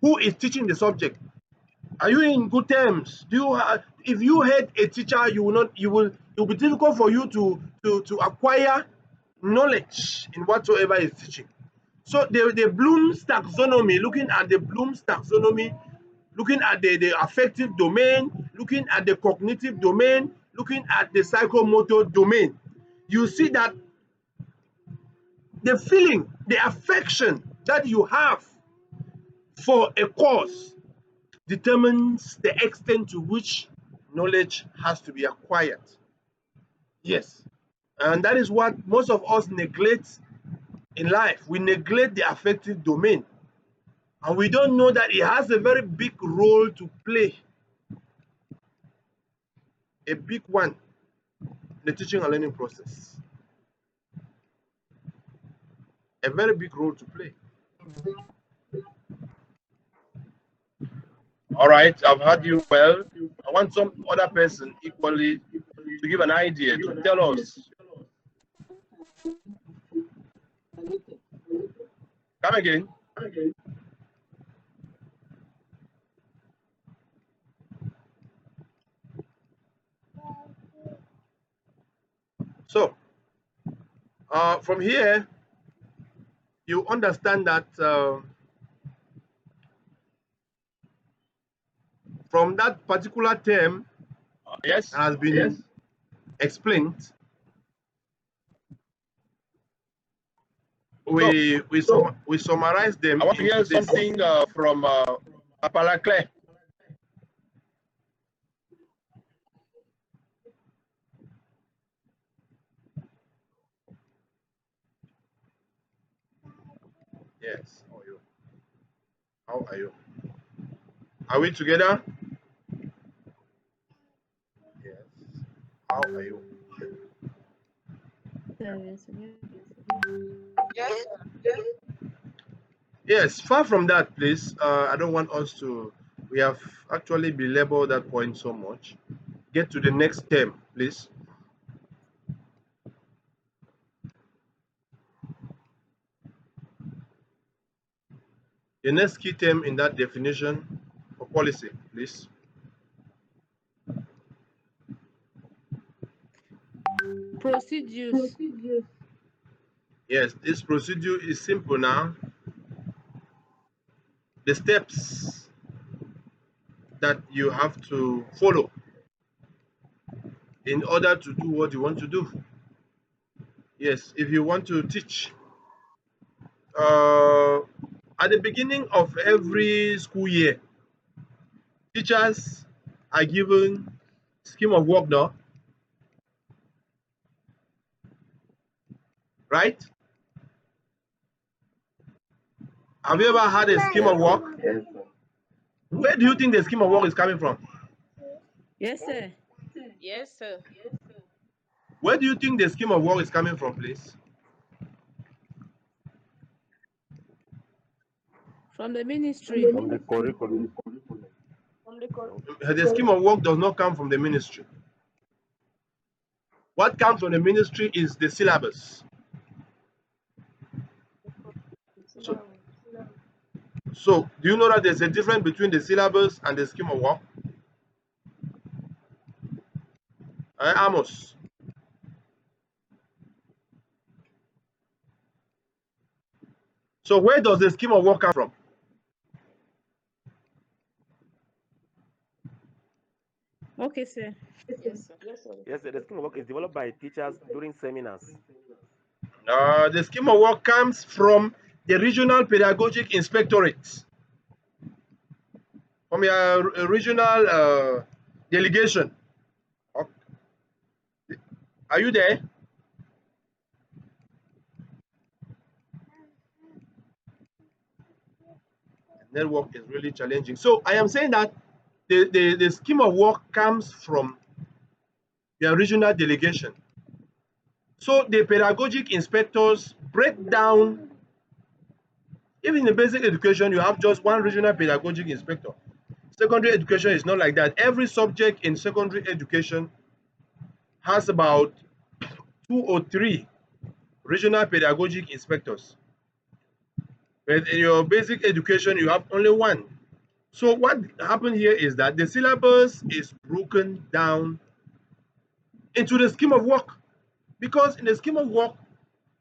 Who is teaching the subject? Are you in good terms? Do you have, if you hate a teacher, you will not, you will, it will be difficult for you to acquire knowledge in whatsoever is teaching. So the Bloom's taxonomy, looking at the Bloom's taxonomy, looking at the affective domain, looking at the cognitive domain, looking at the psychomotor domain, you see that the feeling, the affection that you have for a cause determines the extent to which knowledge has to be acquired. Yes. And that is what most of us neglect in life. We neglect the affective domain. And we don't know that it has a very big role to play, a big one, in the teaching and learning process. A very big role to play. All right, I've heard you well. I want some other person equally to give an idea, to tell us. Come again. So, from here, you understand that from that particular term, Yes. has been explained. We summarize them I want to into hear this. something from Apalakle. Yes. How are you? How are you? Are we together? Yes. How are you? Yes, Yes. Far from that, please. I don't want us to. We have actually belaboured that point so much. Get to the next term, please. The next key term in that definition for policy, please. Procedures. Yes, this procedure is simple now. The steps that you have to follow in order to do what you want to do. Yes, if you want to teach, uh, at the beginning of every school year, teachers are given scheme of work now, right? Have you ever had a scheme of work? Where do you think the scheme of work is coming from? Yes, sir. yes, sir. Where do you think the scheme of work is coming from, please? From the ministry. From the curriculum. The scheme of work does not come from the ministry. What comes from the ministry is the syllabus. So, so do you know that there's a difference between the syllabus and the scheme of work? Amos. So where does the scheme of work come from? Okay, sir. Yes, sir. Yes, the scheme of work is developed by teachers during seminars. The scheme of work comes from the regional pedagogic inspectorate, from your regional delegation. Are you there? Network is really challenging. So I am saying that the scheme of work comes from the regional delegation. So the pedagogic inspectors break down, even in the basic education, you have just one regional pedagogic inspector. Secondary education is not like that. Every subject in secondary education has about 2 or 3 regional pedagogic inspectors. But in your basic education, you have only one. So what happened here is that the syllabus is broken down into the scheme of work. Because in the scheme of work,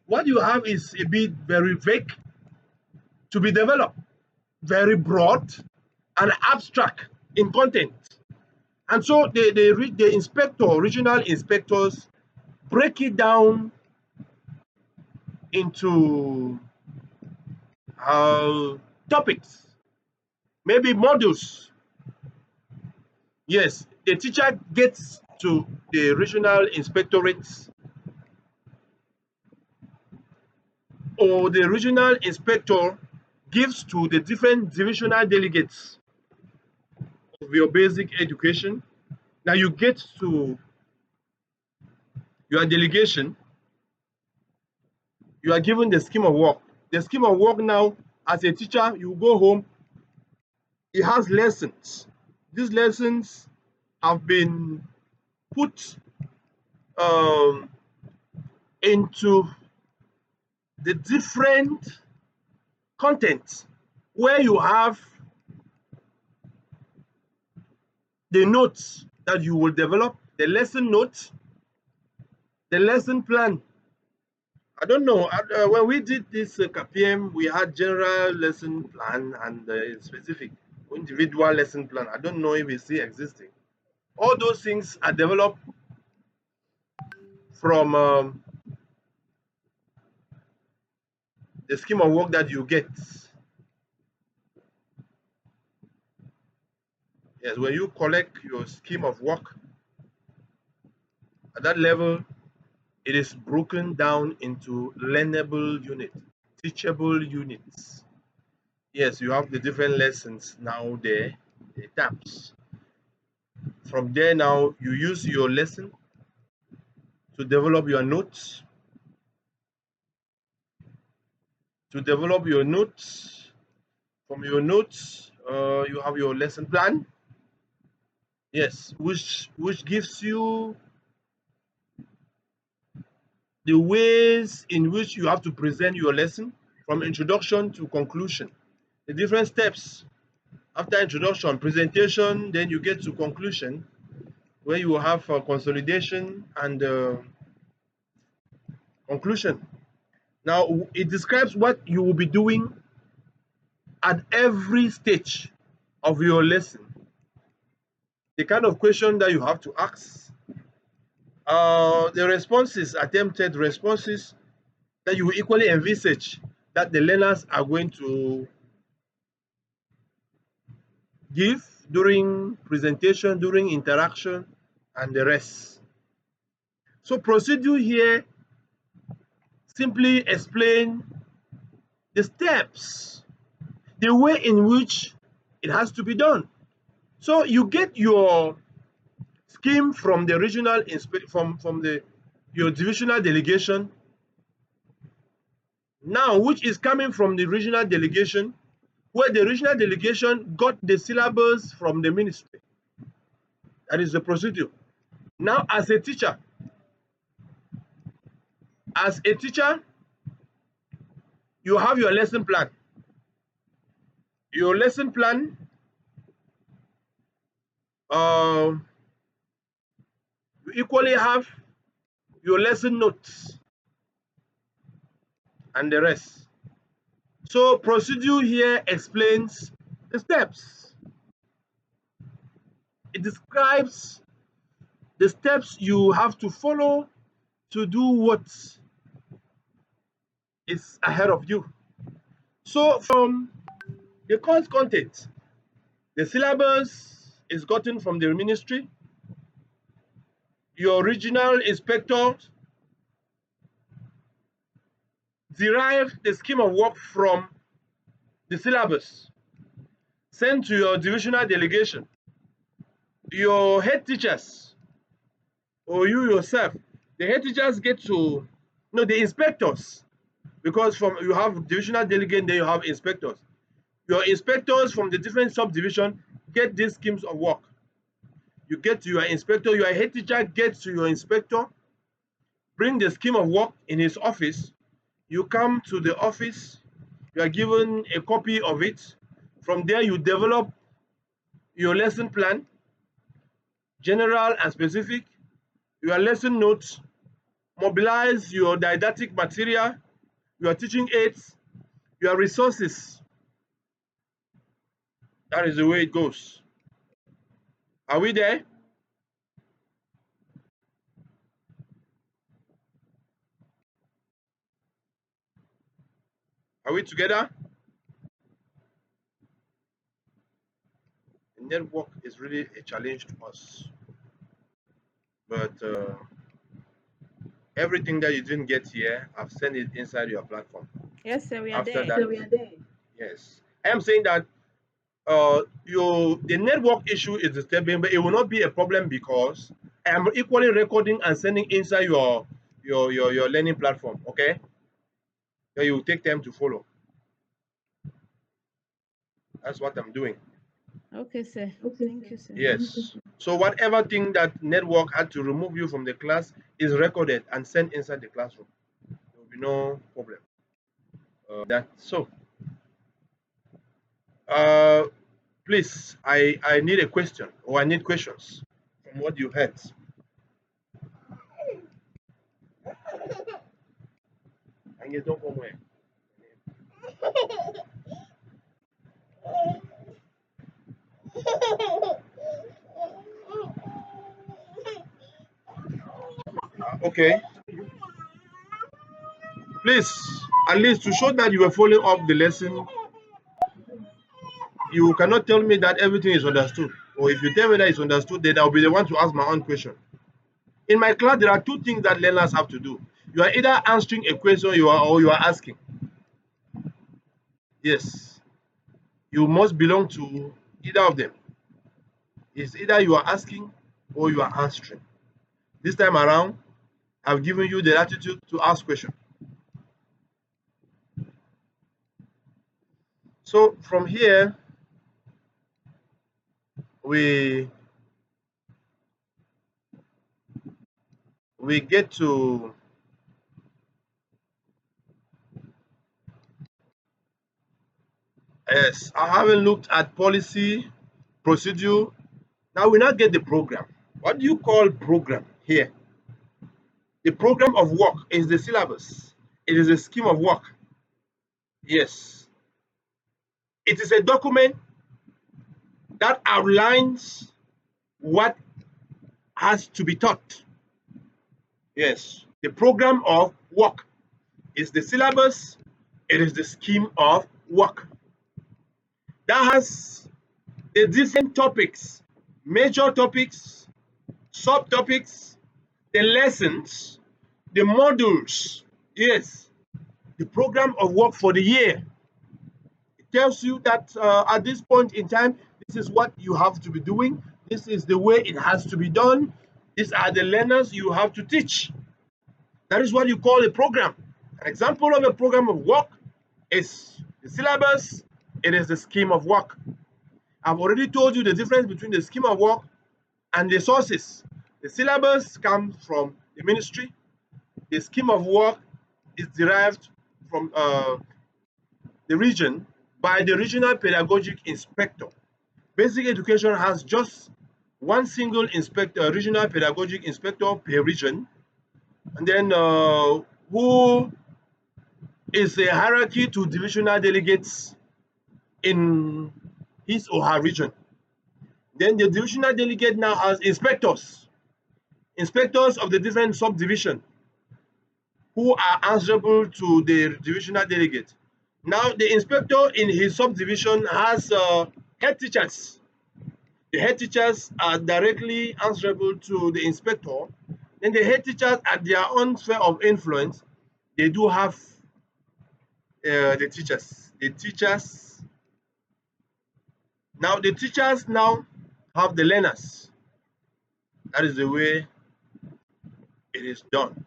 what you have is a bit very vague to be developed, very broad and abstract in content. And so the inspector, regional inspectors, break it down into topics, maybe modules. Yes, the teacher gets to the regional inspectorates, or the regional inspector gives to the different divisional delegates of your basic education. Now you get to your delegation, you are given the scheme of work. The scheme of work now, as a teacher, you go home, it has lessons. These lessons have been put um, into the different content where you have the notes that you will develop, the lesson notes, the lesson plan. I don't know. When we did this KPM, we had general lesson plan and specific individual lesson plan. I don't know if it's still existing. All those things are developed from the scheme of work that you get. Yes, when you collect your scheme of work at that level, it is broken down into learnable units, teachable units. Yes, you have the different lessons now there, the tabs. From there now, you use your lesson to develop your notes, to develop your notes. From your notes, you have your lesson plan. Yes, which gives you the ways in which you have to present your lesson from introduction to conclusion. The different steps after introduction, presentation, then you get to conclusion, where you will have consolidation and conclusion. Now, it describes what you will be doing at every stage of your lesson, the kind of question that you have to ask, the responses, attempted responses that you equally envisage that the learners are going to give during presentation, during interaction, and the rest. So procedure here simply explain the steps, the way in which it has to be done. So you get your scheme from the regional from the your divisional delegation now, which is coming from the regional delegation, where the regional delegation got the syllabus from the ministry. That is the procedure. Now, as a teacher, you have your lesson plan. Your lesson plan, you equally have your lesson notes and the rest. So procedure here explains the steps. It describes the steps you have to follow to do what is ahead of you. So from the course content, the syllabus is gotten from the ministry. Your regional inspector derive the scheme of work from the syllabus, sent to your divisional delegation. Your head teachers, or you yourself, the head teachers get to, no, the inspectors, because from you have divisional delegate, then you have inspectors. Your inspectors from the different subdivision get these schemes of work. You get to your inspector, your head teacher gets to your inspector, bring the scheme of work in his office. You come to the office, you are given a copy of it. From there, you develop your lesson plan, general and specific, your lesson notes, mobilize your didactic material, your teaching aids, your resources. That is the way it goes. Are we there? Are we together? The network is really a challenge to us. But everything that you didn't get here, I've sent it inside your platform. Yes, sir, we are After there. that, we are there. Yes. I am saying that the network issue is disturbing, but it will not be a problem because I am equally recording and sending inside your learning platform. Okay, so you will take time to follow. That's what I'm doing. Okay, sir. Thank you, sir. Yes. So whatever thing that network had to remove you from the class is recorded and sent inside the classroom. There will be no problem. That so. Please, I need a question, or I need questions from what you heard. And you don't come where. Okay, please, at least to show that you were following up the lesson, you cannot tell me that everything is understood. Or if you tell me that it's understood, then I'll be the one to ask my own question. In my class, there are two things that learners have to do. You are either answering a question or you are asking. Yes, you must belong to either of them. It's either you are asking or you are answering. This time around, I've given you the latitude to ask questions. So from here, we we get to yes. I haven't looked at policy, procedure. Now we now get the program. What do you call program here? The program of work is the syllabus. It is a scheme of work. Yes. It is a document that outlines what has to be taught. Yes. The program of work is the syllabus. It is the scheme of work. That has the different topics, major topics, subtopics, the lessons, the modules. Yes. The program of work for the year. It tells you that at this point in time, this is what you have to be doing. This is the way it has to be done. These are the learners you have to teach. That is what you call a program. An example of a program of work is the syllabus, it is the scheme of work. I've already told you the difference between the scheme of work and the sources. The syllabus comes from the ministry, the scheme of work is derived from the region by the regional pedagogic inspector. Basic education has just one single inspector, regional pedagogic inspector per region, and then who is a hierarchy to divisional delegates in his or her region. Then the divisional delegate now has inspectors, inspectors of the different subdivision who are answerable to the divisional delegate. Now the inspector in his subdivision has head teachers. The head teachers are directly answerable to the inspector. Then the head teachers at their own sphere of influence, they do have the teachers. The teachers now have the learners. That is the way it is done.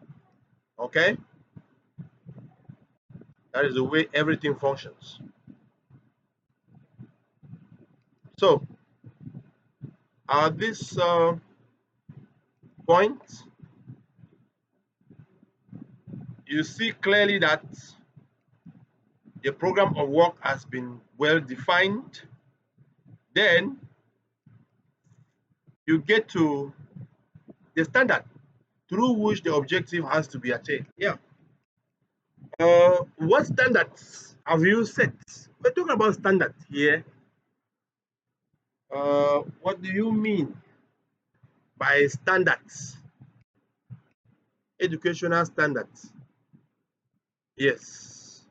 Okay? That is the way everything functions. So, at this point, you see clearly that the program of work has been well defined. Then you get to the standard through which the objective has to be attained. Yeah. What standards have you set? We're talking about standards here. What do you mean by standards? Educational standards. Yes.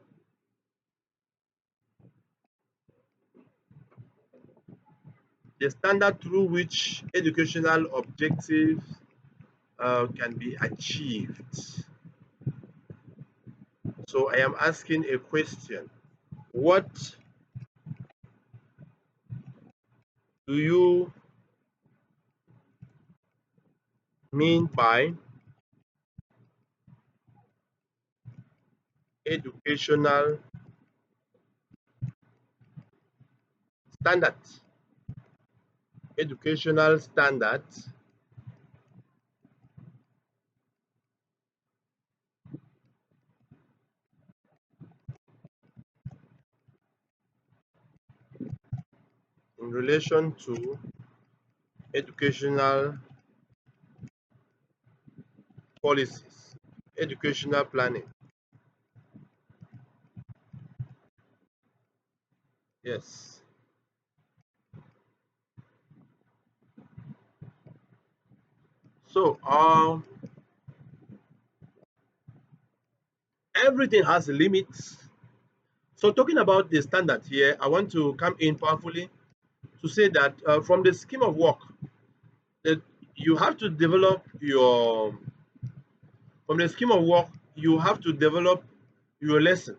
The standard through which educational objectives can be achieved. So I am asking a question. What do you mean by educational standards? Educational standards in relation to educational policies, educational planning. Yes. So, everything has limits. So talking about the standard here, I want to come in powerfully to say that from the scheme of work, that you have to develop your, from the scheme of work, you have to develop your lesson.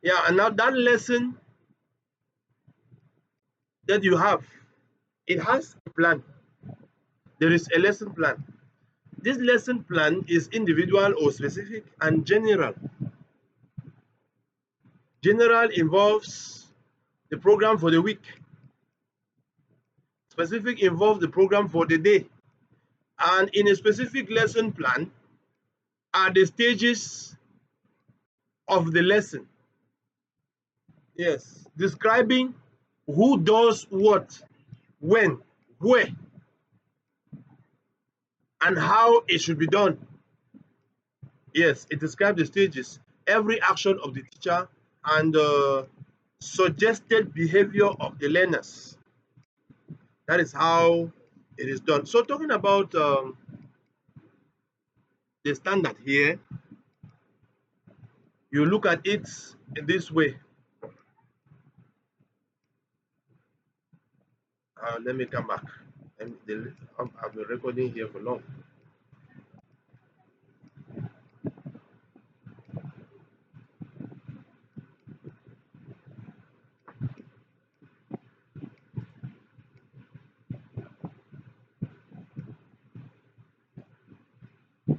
Yeah, and now that lesson that you have, it has a plan. There is a lesson plan. This lesson plan is individual or specific and general. General involves the program for the week. Specific involves the program for the day. And in a specific lesson plan are the stages of the lesson. Yes, describing who does what, when, where, and how it should be done. Yes, it describes the stages, every action of the teacher, and suggested behavior of the learners. That is how it is done. So talking about the standard here, you look at it in this way. Let me come back. I've been recording here for long.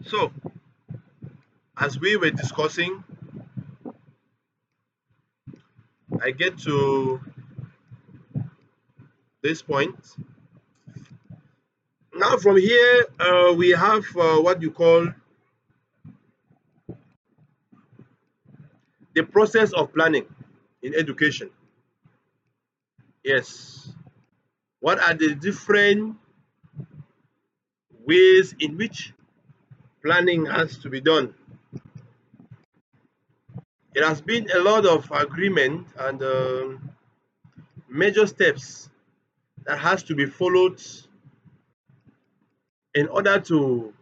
So, as we were discussing, I get to this point. Now, from here, we have what you call the process of planning in education. Yes. What are the different ways in which planning has to be done? There has been a lot of agreement and major steps that has to be followed in order to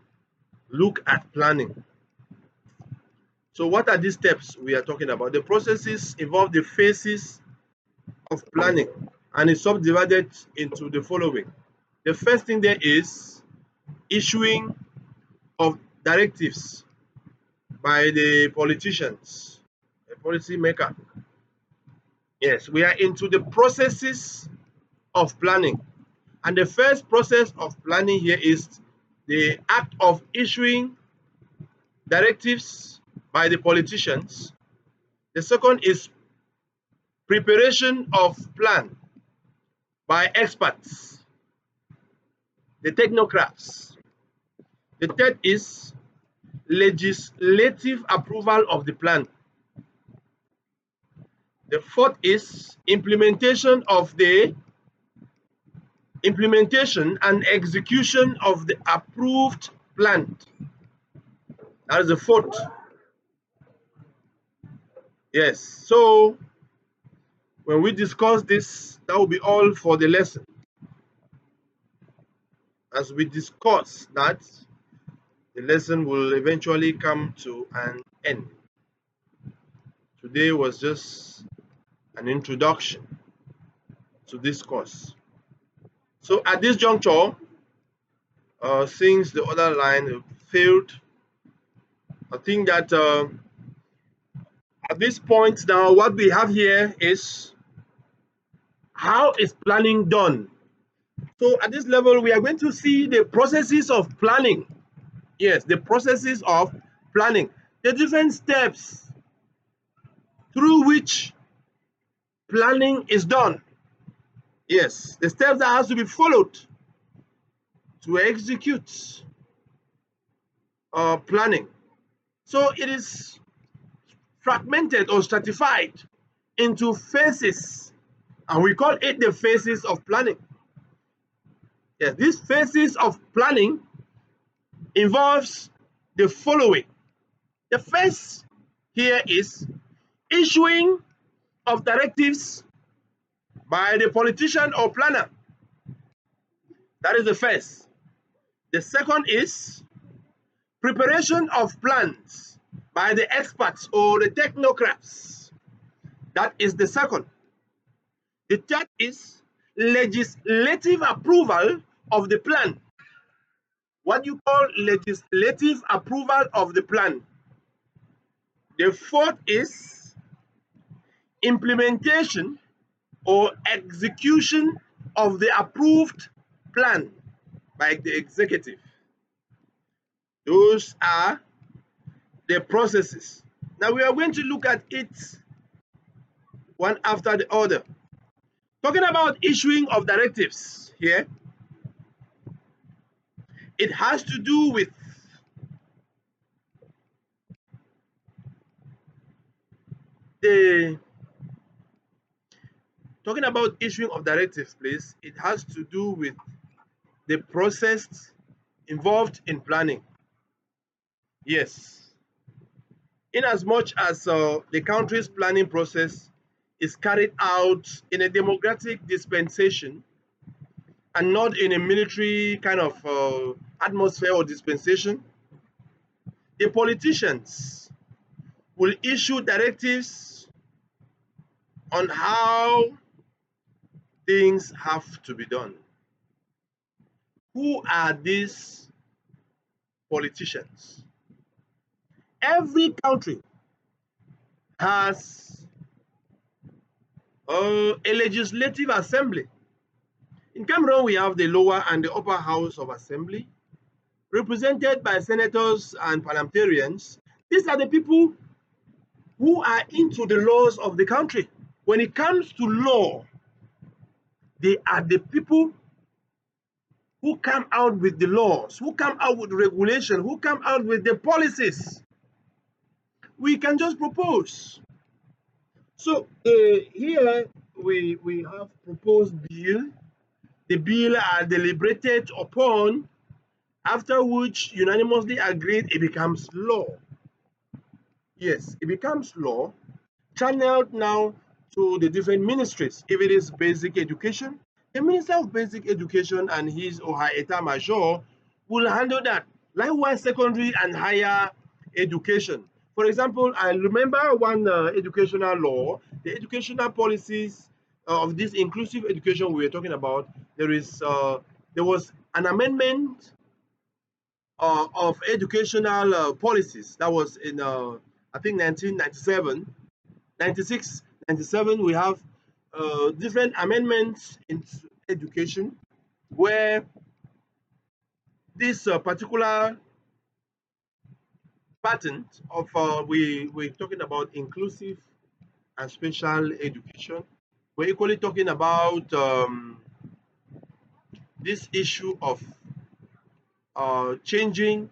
look at planning. So what are these steps we are talking about? The processes involve the phases of planning and is subdivided into the following. The first thing there is issuing of directives by the politicians, a policy maker. Yes, we are into the processes of planning. And the first process of planning here is the act of issuing directives by the politicians. The second is preparation of plan by experts, the technocrats. The third is legislative approval of the plan. The fourth is implementation and execution of the approved plan. That is the fourth. Yes, so when we discuss this, that will be all for the lesson. As we discuss that, the lesson will eventually come to an end. Today was just an introduction to this course. So at this juncture, since the other line failed, I think that at this point now, what we have here is how is planning done? So at this level, we are going to see the processes of planning. Yes, the processes of planning, the different steps through which planning is done. Yes, the steps that has to be followed to execute planning. So it is fragmented or stratified into phases, and we call it the phases of planning. Yes, these phases of planning involves the following. The first here is issuing of directives by the politician or planner. That is the first. The second is preparation of plans by the experts or the technocrats. That is the second. The third is legislative approval of the plan. What you call legislative approval of the plan. The fourth is implementation or execution of the approved plan by the executive. Those are the processes. Now we are going to look at it one after the other. Talking about issuing of directives here, it has to do with the talking about issuing of directives, please. It has to do with the process involved in planning. Yes. In as much as the country's planning process is carried out in a democratic dispensation and not in a military kind of atmosphere or dispensation, the politicians will issue directives on how things have to be done. Who are these politicians? Every country has a legislative assembly. In Cameroon, we have the lower and the upper house of assembly, represented by senators and parliamentarians. These are the people who are into the laws of the country. When it comes to law, they are the people who come out with the laws, who come out with regulation, who come out with the policies. We can just propose. So here we have proposed bill. The bill are deliberated upon, after which unanimously agreed it becomes law. Yes, it becomes law, channeled now to the different ministries. If it is basic education, the Minister of Basic Education and his or her Etat Major will handle that. Likewise, secondary and higher education. For example, I remember one educational law, the educational policies of this inclusive education we were talking about. There was an amendment of educational policies that was in I think 1997, 96, 97. We have different amendments in education where this particular pattern of we're talking about inclusive and special education. We're equally talking about this issue of changing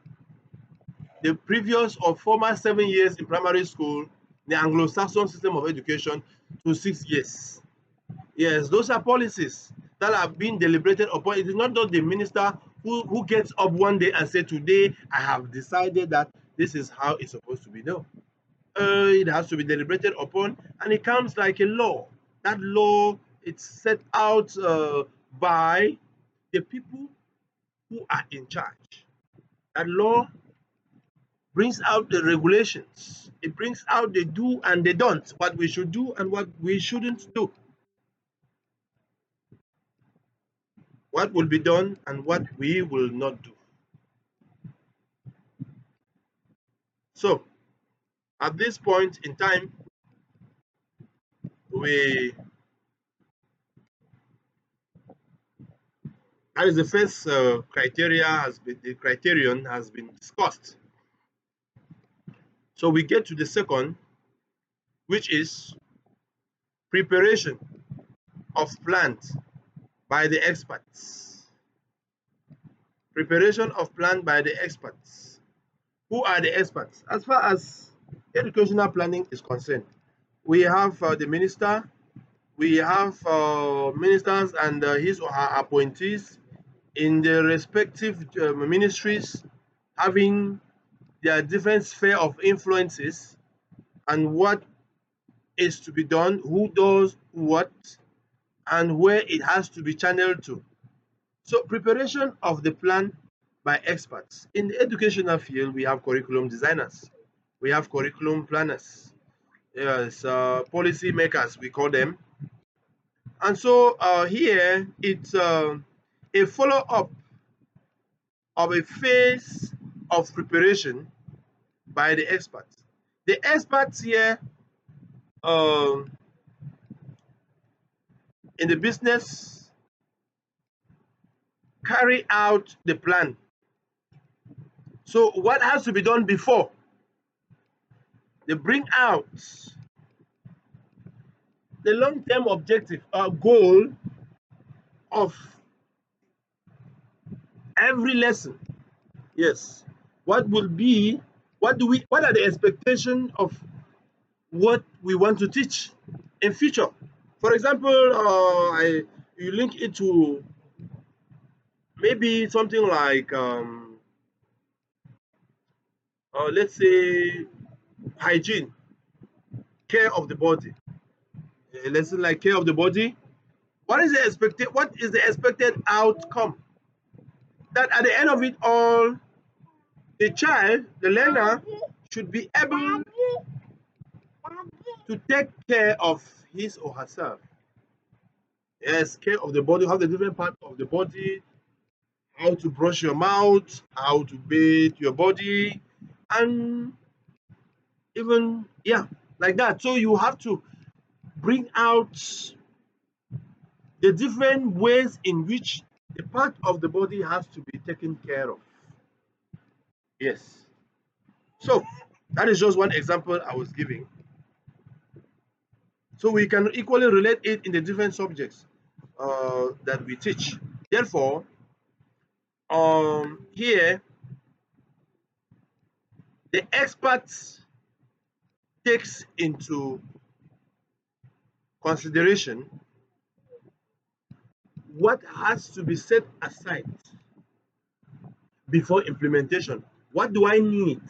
the previous or former 7 years in primary school, the Anglo-Saxon system of education, to 6 years. Yes, those are policies that have been deliberated upon. It is not just the minister who gets up one day and say, today I have decided that this is how it's supposed to be done. It has to be deliberated upon, and it comes like a law. That law, it's set out by the people who are in charge. That law brings out the regulations. It brings out the do and the don't, what we should do and what we shouldn't do. What will be done and what we will not do. So, at this point in time, that is the first the criterion has been discussed. So we get to the second, which is preparation of plans by the experts. Preparation of plan by the experts. Who are the experts? As far as educational planning is concerned, we have the minister, we have ministers and his or her appointees in the respective ministries, having their different sphere of influences and what is to be done, who does what, and where it has to be channeled to. So preparation of the plan by experts. In the educational field, we have curriculum designers. we have curriculum planners, yes, policy makers, we call them. And so here it's a follow up of a phase of preparation by the experts. The experts here um, in the business carry out the plan. So what has to be done before? They bring out the long-term objective or goal of every lesson. Yes. What will be, what are the expectations of what we want to teach in future? For example, you link it to maybe something like let's say hygiene, care of the body. A lesson like care of the body. What is the expected outcome? That at the end of it all, the child, the learner, should be able to take care of his or herself. Yes, care of the body, have the different parts of the body, how to brush your mouth, how to bathe your body, and even, yeah, like that. So you have to bring out the different ways in which the part of the body has to be taken care of. Yes. So that is just one example I was giving. So we can equally relate it in the different subjects that we teach. Therefore, here the experts takes into consideration what has to be set aside before implementation. What do I need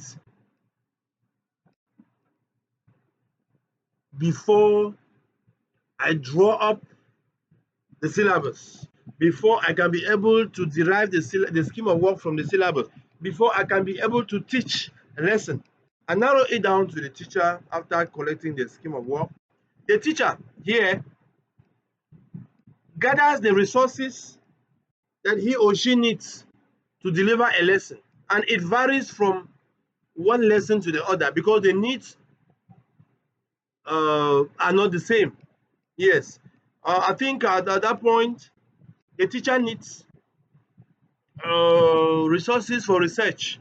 before I draw up the syllabus, before I can be able to derive the scheme of work from the syllabus, before I can be able to teach a lesson and narrow it down to the teacher after collecting the scheme of work. The teacher here gathers the resources that he or she needs to deliver a lesson, and it varies from one lesson to the other because the needs are not the same. Yes, I think at that point, the teacher needs resources for research.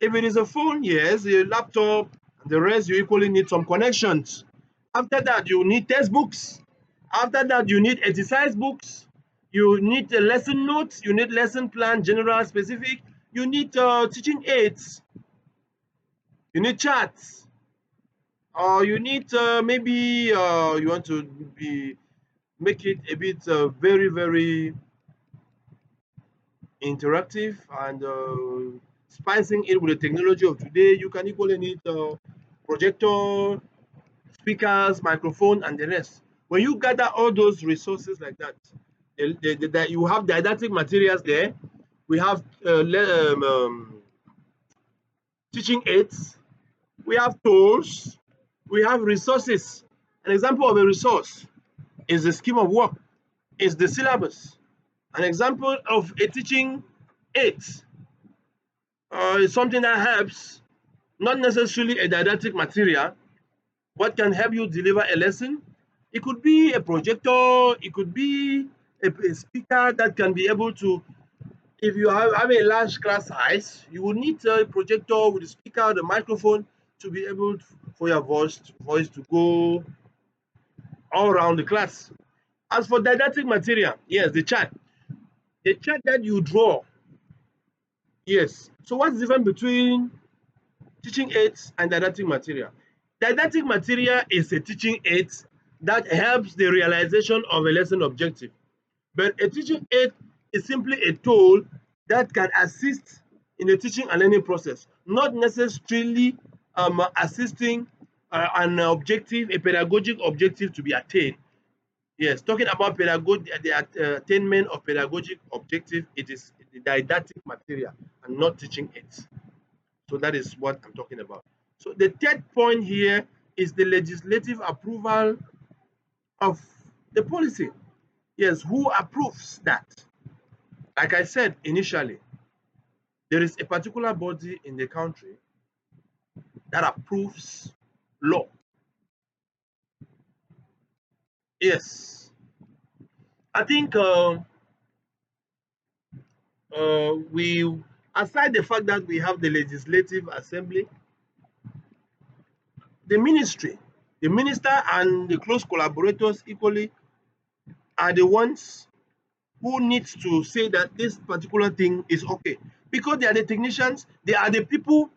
If it is a phone, yes, a laptop, and the rest, you equally need some connections. After that, you need textbooks. After that, you need exercise books. You need a lesson notes. You need lesson plan, general, specific. You need teaching aids. You need charts. Or you need maybe you want to be make it a bit very, very interactive and spicing it with the technology of today. You can equally need projector, speakers, microphone, and the rest. When you gather all those resources like that, you have didactic materials there. We have teaching aids. We have tools. We have resources. An example of a resource is the scheme of work, is the syllabus. An example of a teaching aid is something that helps, not necessarily a didactic material, what can help you deliver a lesson. It could be a projector, it could be a speaker that can be able to, if you have a large class size, you will need a projector with the speaker, the microphone to be able for your voice to go all around the class. As for didactic material, yes, the chart that you draw, yes. So what's the difference between teaching aids and didactic material? Didactic material is a teaching aid that helps the realization of a lesson objective. But a teaching aid is simply a tool that can assist in the teaching and learning process, not necessarily assisting an objective, a pedagogic objective to be attained. Yes, talking about the attainment of pedagogic objective, it is the didactic material and not teaching aids. So that is what I'm talking about. So the third point here is the legislative approval of the policy. Yes, who approves that? Like I said initially, there is a particular body in the country that approves law. Yes, I think we, aside the fact that we have the legislative assembly, the ministry, the minister and the close collaborators equally are the ones who needs to say that this particular thing is okay, because they are the technicians, they are the people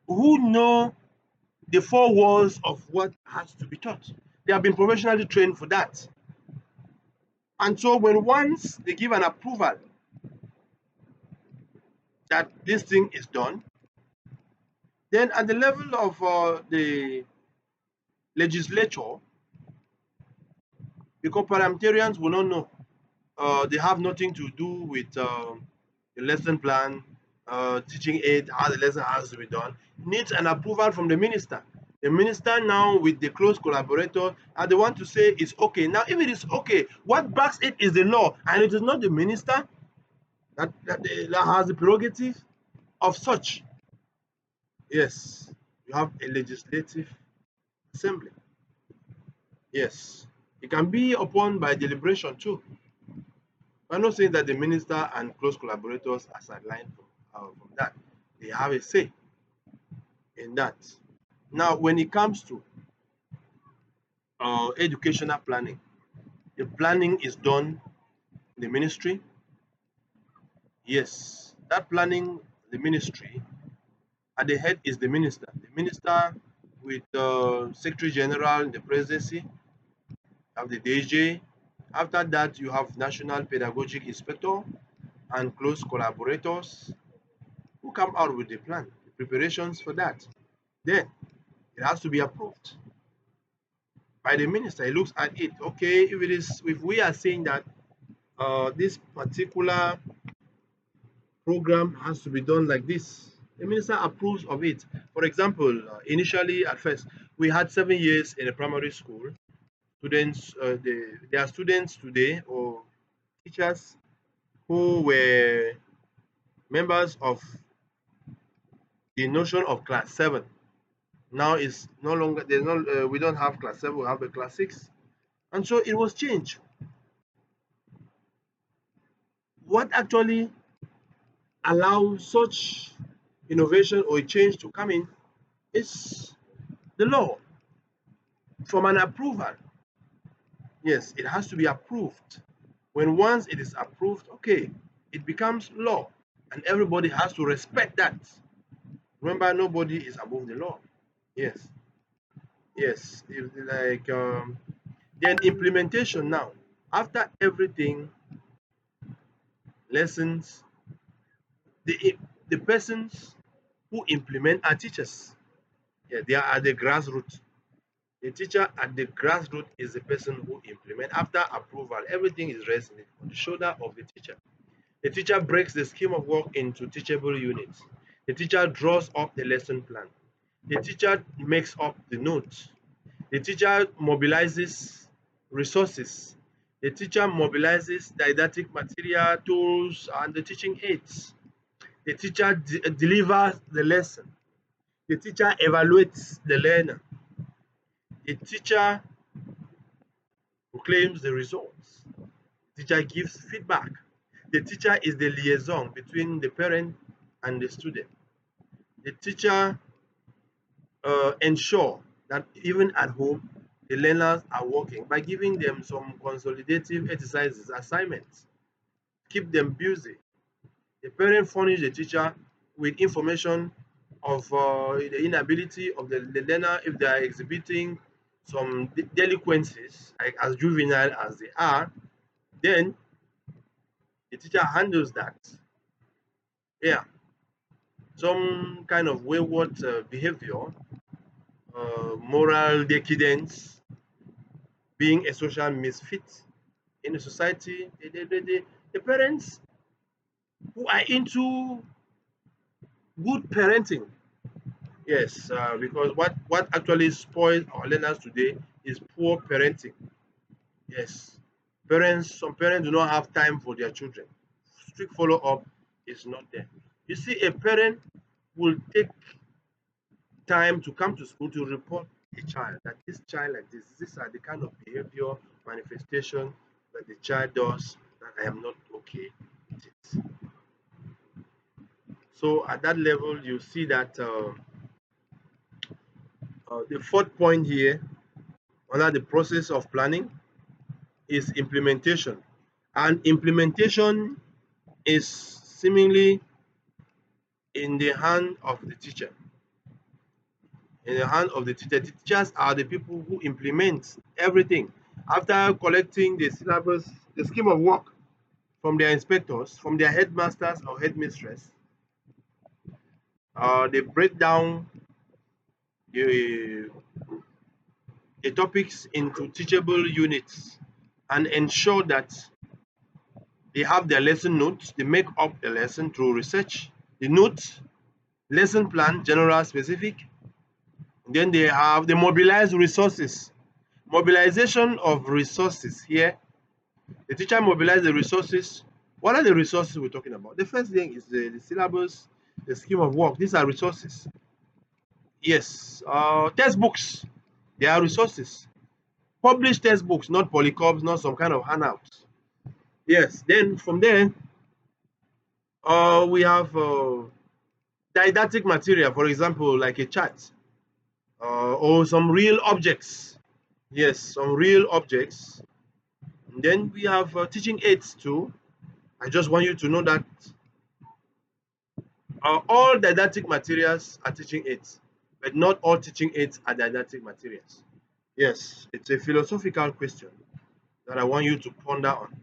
who know the four walls of what has to be taught. They have been professionally trained for that. And so when once they give an approval that this thing is done, then at the level of the legislature, because parliamentarians will not know, they have nothing to do with the lesson plan, teaching aid, how the lesson has to be done, needs an approval from the minister. The minister now with the close collaborator are the one to say it's okay. Now, if it is okay, what backs it is the law, and it is not the minister that has the prerogative of such. Yes, you have a legislative assembly. Yes, it can be upon by deliberation too. I'm not saying that the minister and close collaborators are sidelined from that. They have a say in that. Now, when it comes to educational planning, the planning is done in the ministry. Yes, that planning, the ministry, at the head is the minister. The minister with the Secretary General in the presidency, have the DJ. After that, you have National Pedagogical Inspector and close collaborators who come out with the plan, the preparations for that. Then it has to be approved by the minister. He looks at it. Okay, if we are saying that this particular program has to be done like this, the minister approves of it. For example, initially at first, we had 7 years in a primary school. Students, there are students today or teachers who were members of the notion of class 7. Now it's no longer, there's no, we don't have class 7, we have a class 6. And so it was changed. What actually allows such innovation or a change to come in is the law from an approval. Yes, it has to be approved. When once it is approved, okay, it becomes law and everybody has to respect that. Remember, nobody is above the law. Yes, yes. Like then implementation now. After everything, lessons, the persons who implement are teachers. Yeah, they are at the grassroots. The teacher at the grassroots is the person who implement. After approval, everything is resting on the shoulder of the teacher. The teacher breaks the scheme of work into teachable units. The teacher draws up the lesson plan. The teacher makes up the notes. The teacher mobilizes resources. The teacher mobilizes didactic material, tools, and the teaching aids. The teacher delivers the lesson. The teacher evaluates the learner. The teacher proclaims the results. The teacher gives feedback. The teacher is the liaison between the parent and the student. The teacher ensure that even at home, the learners are working by giving them some consolidative exercises, assignments, keep them busy. The parent furnish the teacher with information of the inability of the learner if they are exhibiting some delinquencies, like as juvenile as they are, then the teacher handles that. Yeah, some kind of wayward behavior, moral decadence, being a social misfit in the society. The parents who are into good parenting Yes, because what actually spoils our learners today is poor parenting. Yes, some parents do not have time for their children. Strict follow up is not there. You see, a parent will take time to come to school to report a child that this child like this, these are the kind of behavior manifestation that the child does that I am not okay with it. So at that level, you see that the fourth point here under the process of planning is implementation, and implementation is seemingly in the hand of the teacher. In the hand of the teacher. The teachers are the people who implement everything. After collecting the syllabus, the scheme of work from their inspectors, from their headmasters or headmistress, they break down the, the topics into teachable units and ensure that they have their lesson notes. They make up the lesson through research, the notes, lesson plan, general, specific. Then they mobilize resources. Mobilization of resources here. The teacher mobilizes the resources. What are the resources we're talking about? The first thing is the syllabus, the scheme of work. These are resources. Yes, textbooks. They are resources. Published textbooks, not polycops, not some kind of handouts. Yes. Then from there, we have didactic material, for example, like a chart or some real objects. Yes, some real objects. And then we have teaching aids too. I just want you to know that all didactic materials are teaching aids, but not all teaching aids are didactic materials. Yes, it's a philosophical question that I want you to ponder on.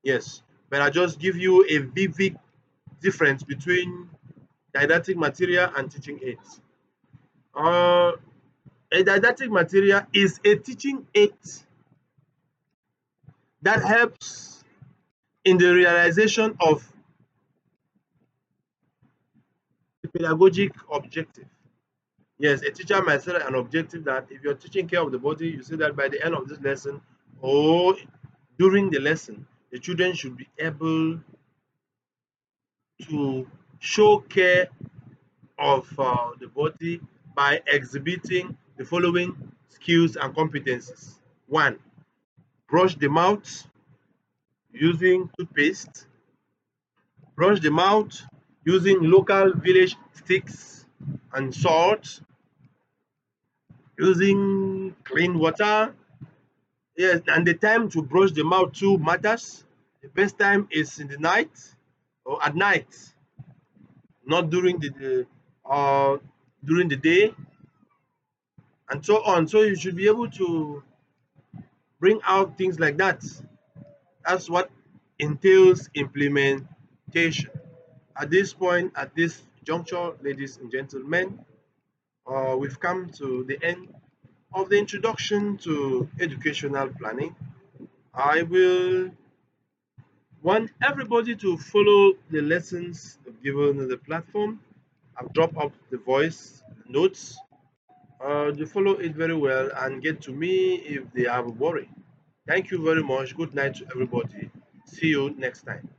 Yes, but I just give you a vivid difference between didactic material and teaching aids. Uh, a didactic material is a teaching aid that helps in the realization of the pedagogic objective. Yes, a teacher might set an objective that if you're teaching care of the body, you say that by the end of this lesson or during the lesson, the children should be able to show care of the body by exhibiting the following skills and competencies. One, brush the mouth using toothpaste, brush the mouth using local village sticks and salt, using clean water. Yes, and the time to brush the mouth too matters. The best time is in the night or at night, not uh, during the day, and so on. So you should be able to bring out things like that. That's what entails implementation. At this point, at this juncture, ladies and gentlemen, we've come to the end of the introduction to educational planning. I will want everybody to follow the lessons given on the platform. I've dropped up the voice notes. They follow it very well and get to me if they have a worry. Thank you very much. Good night to everybody. See you next time.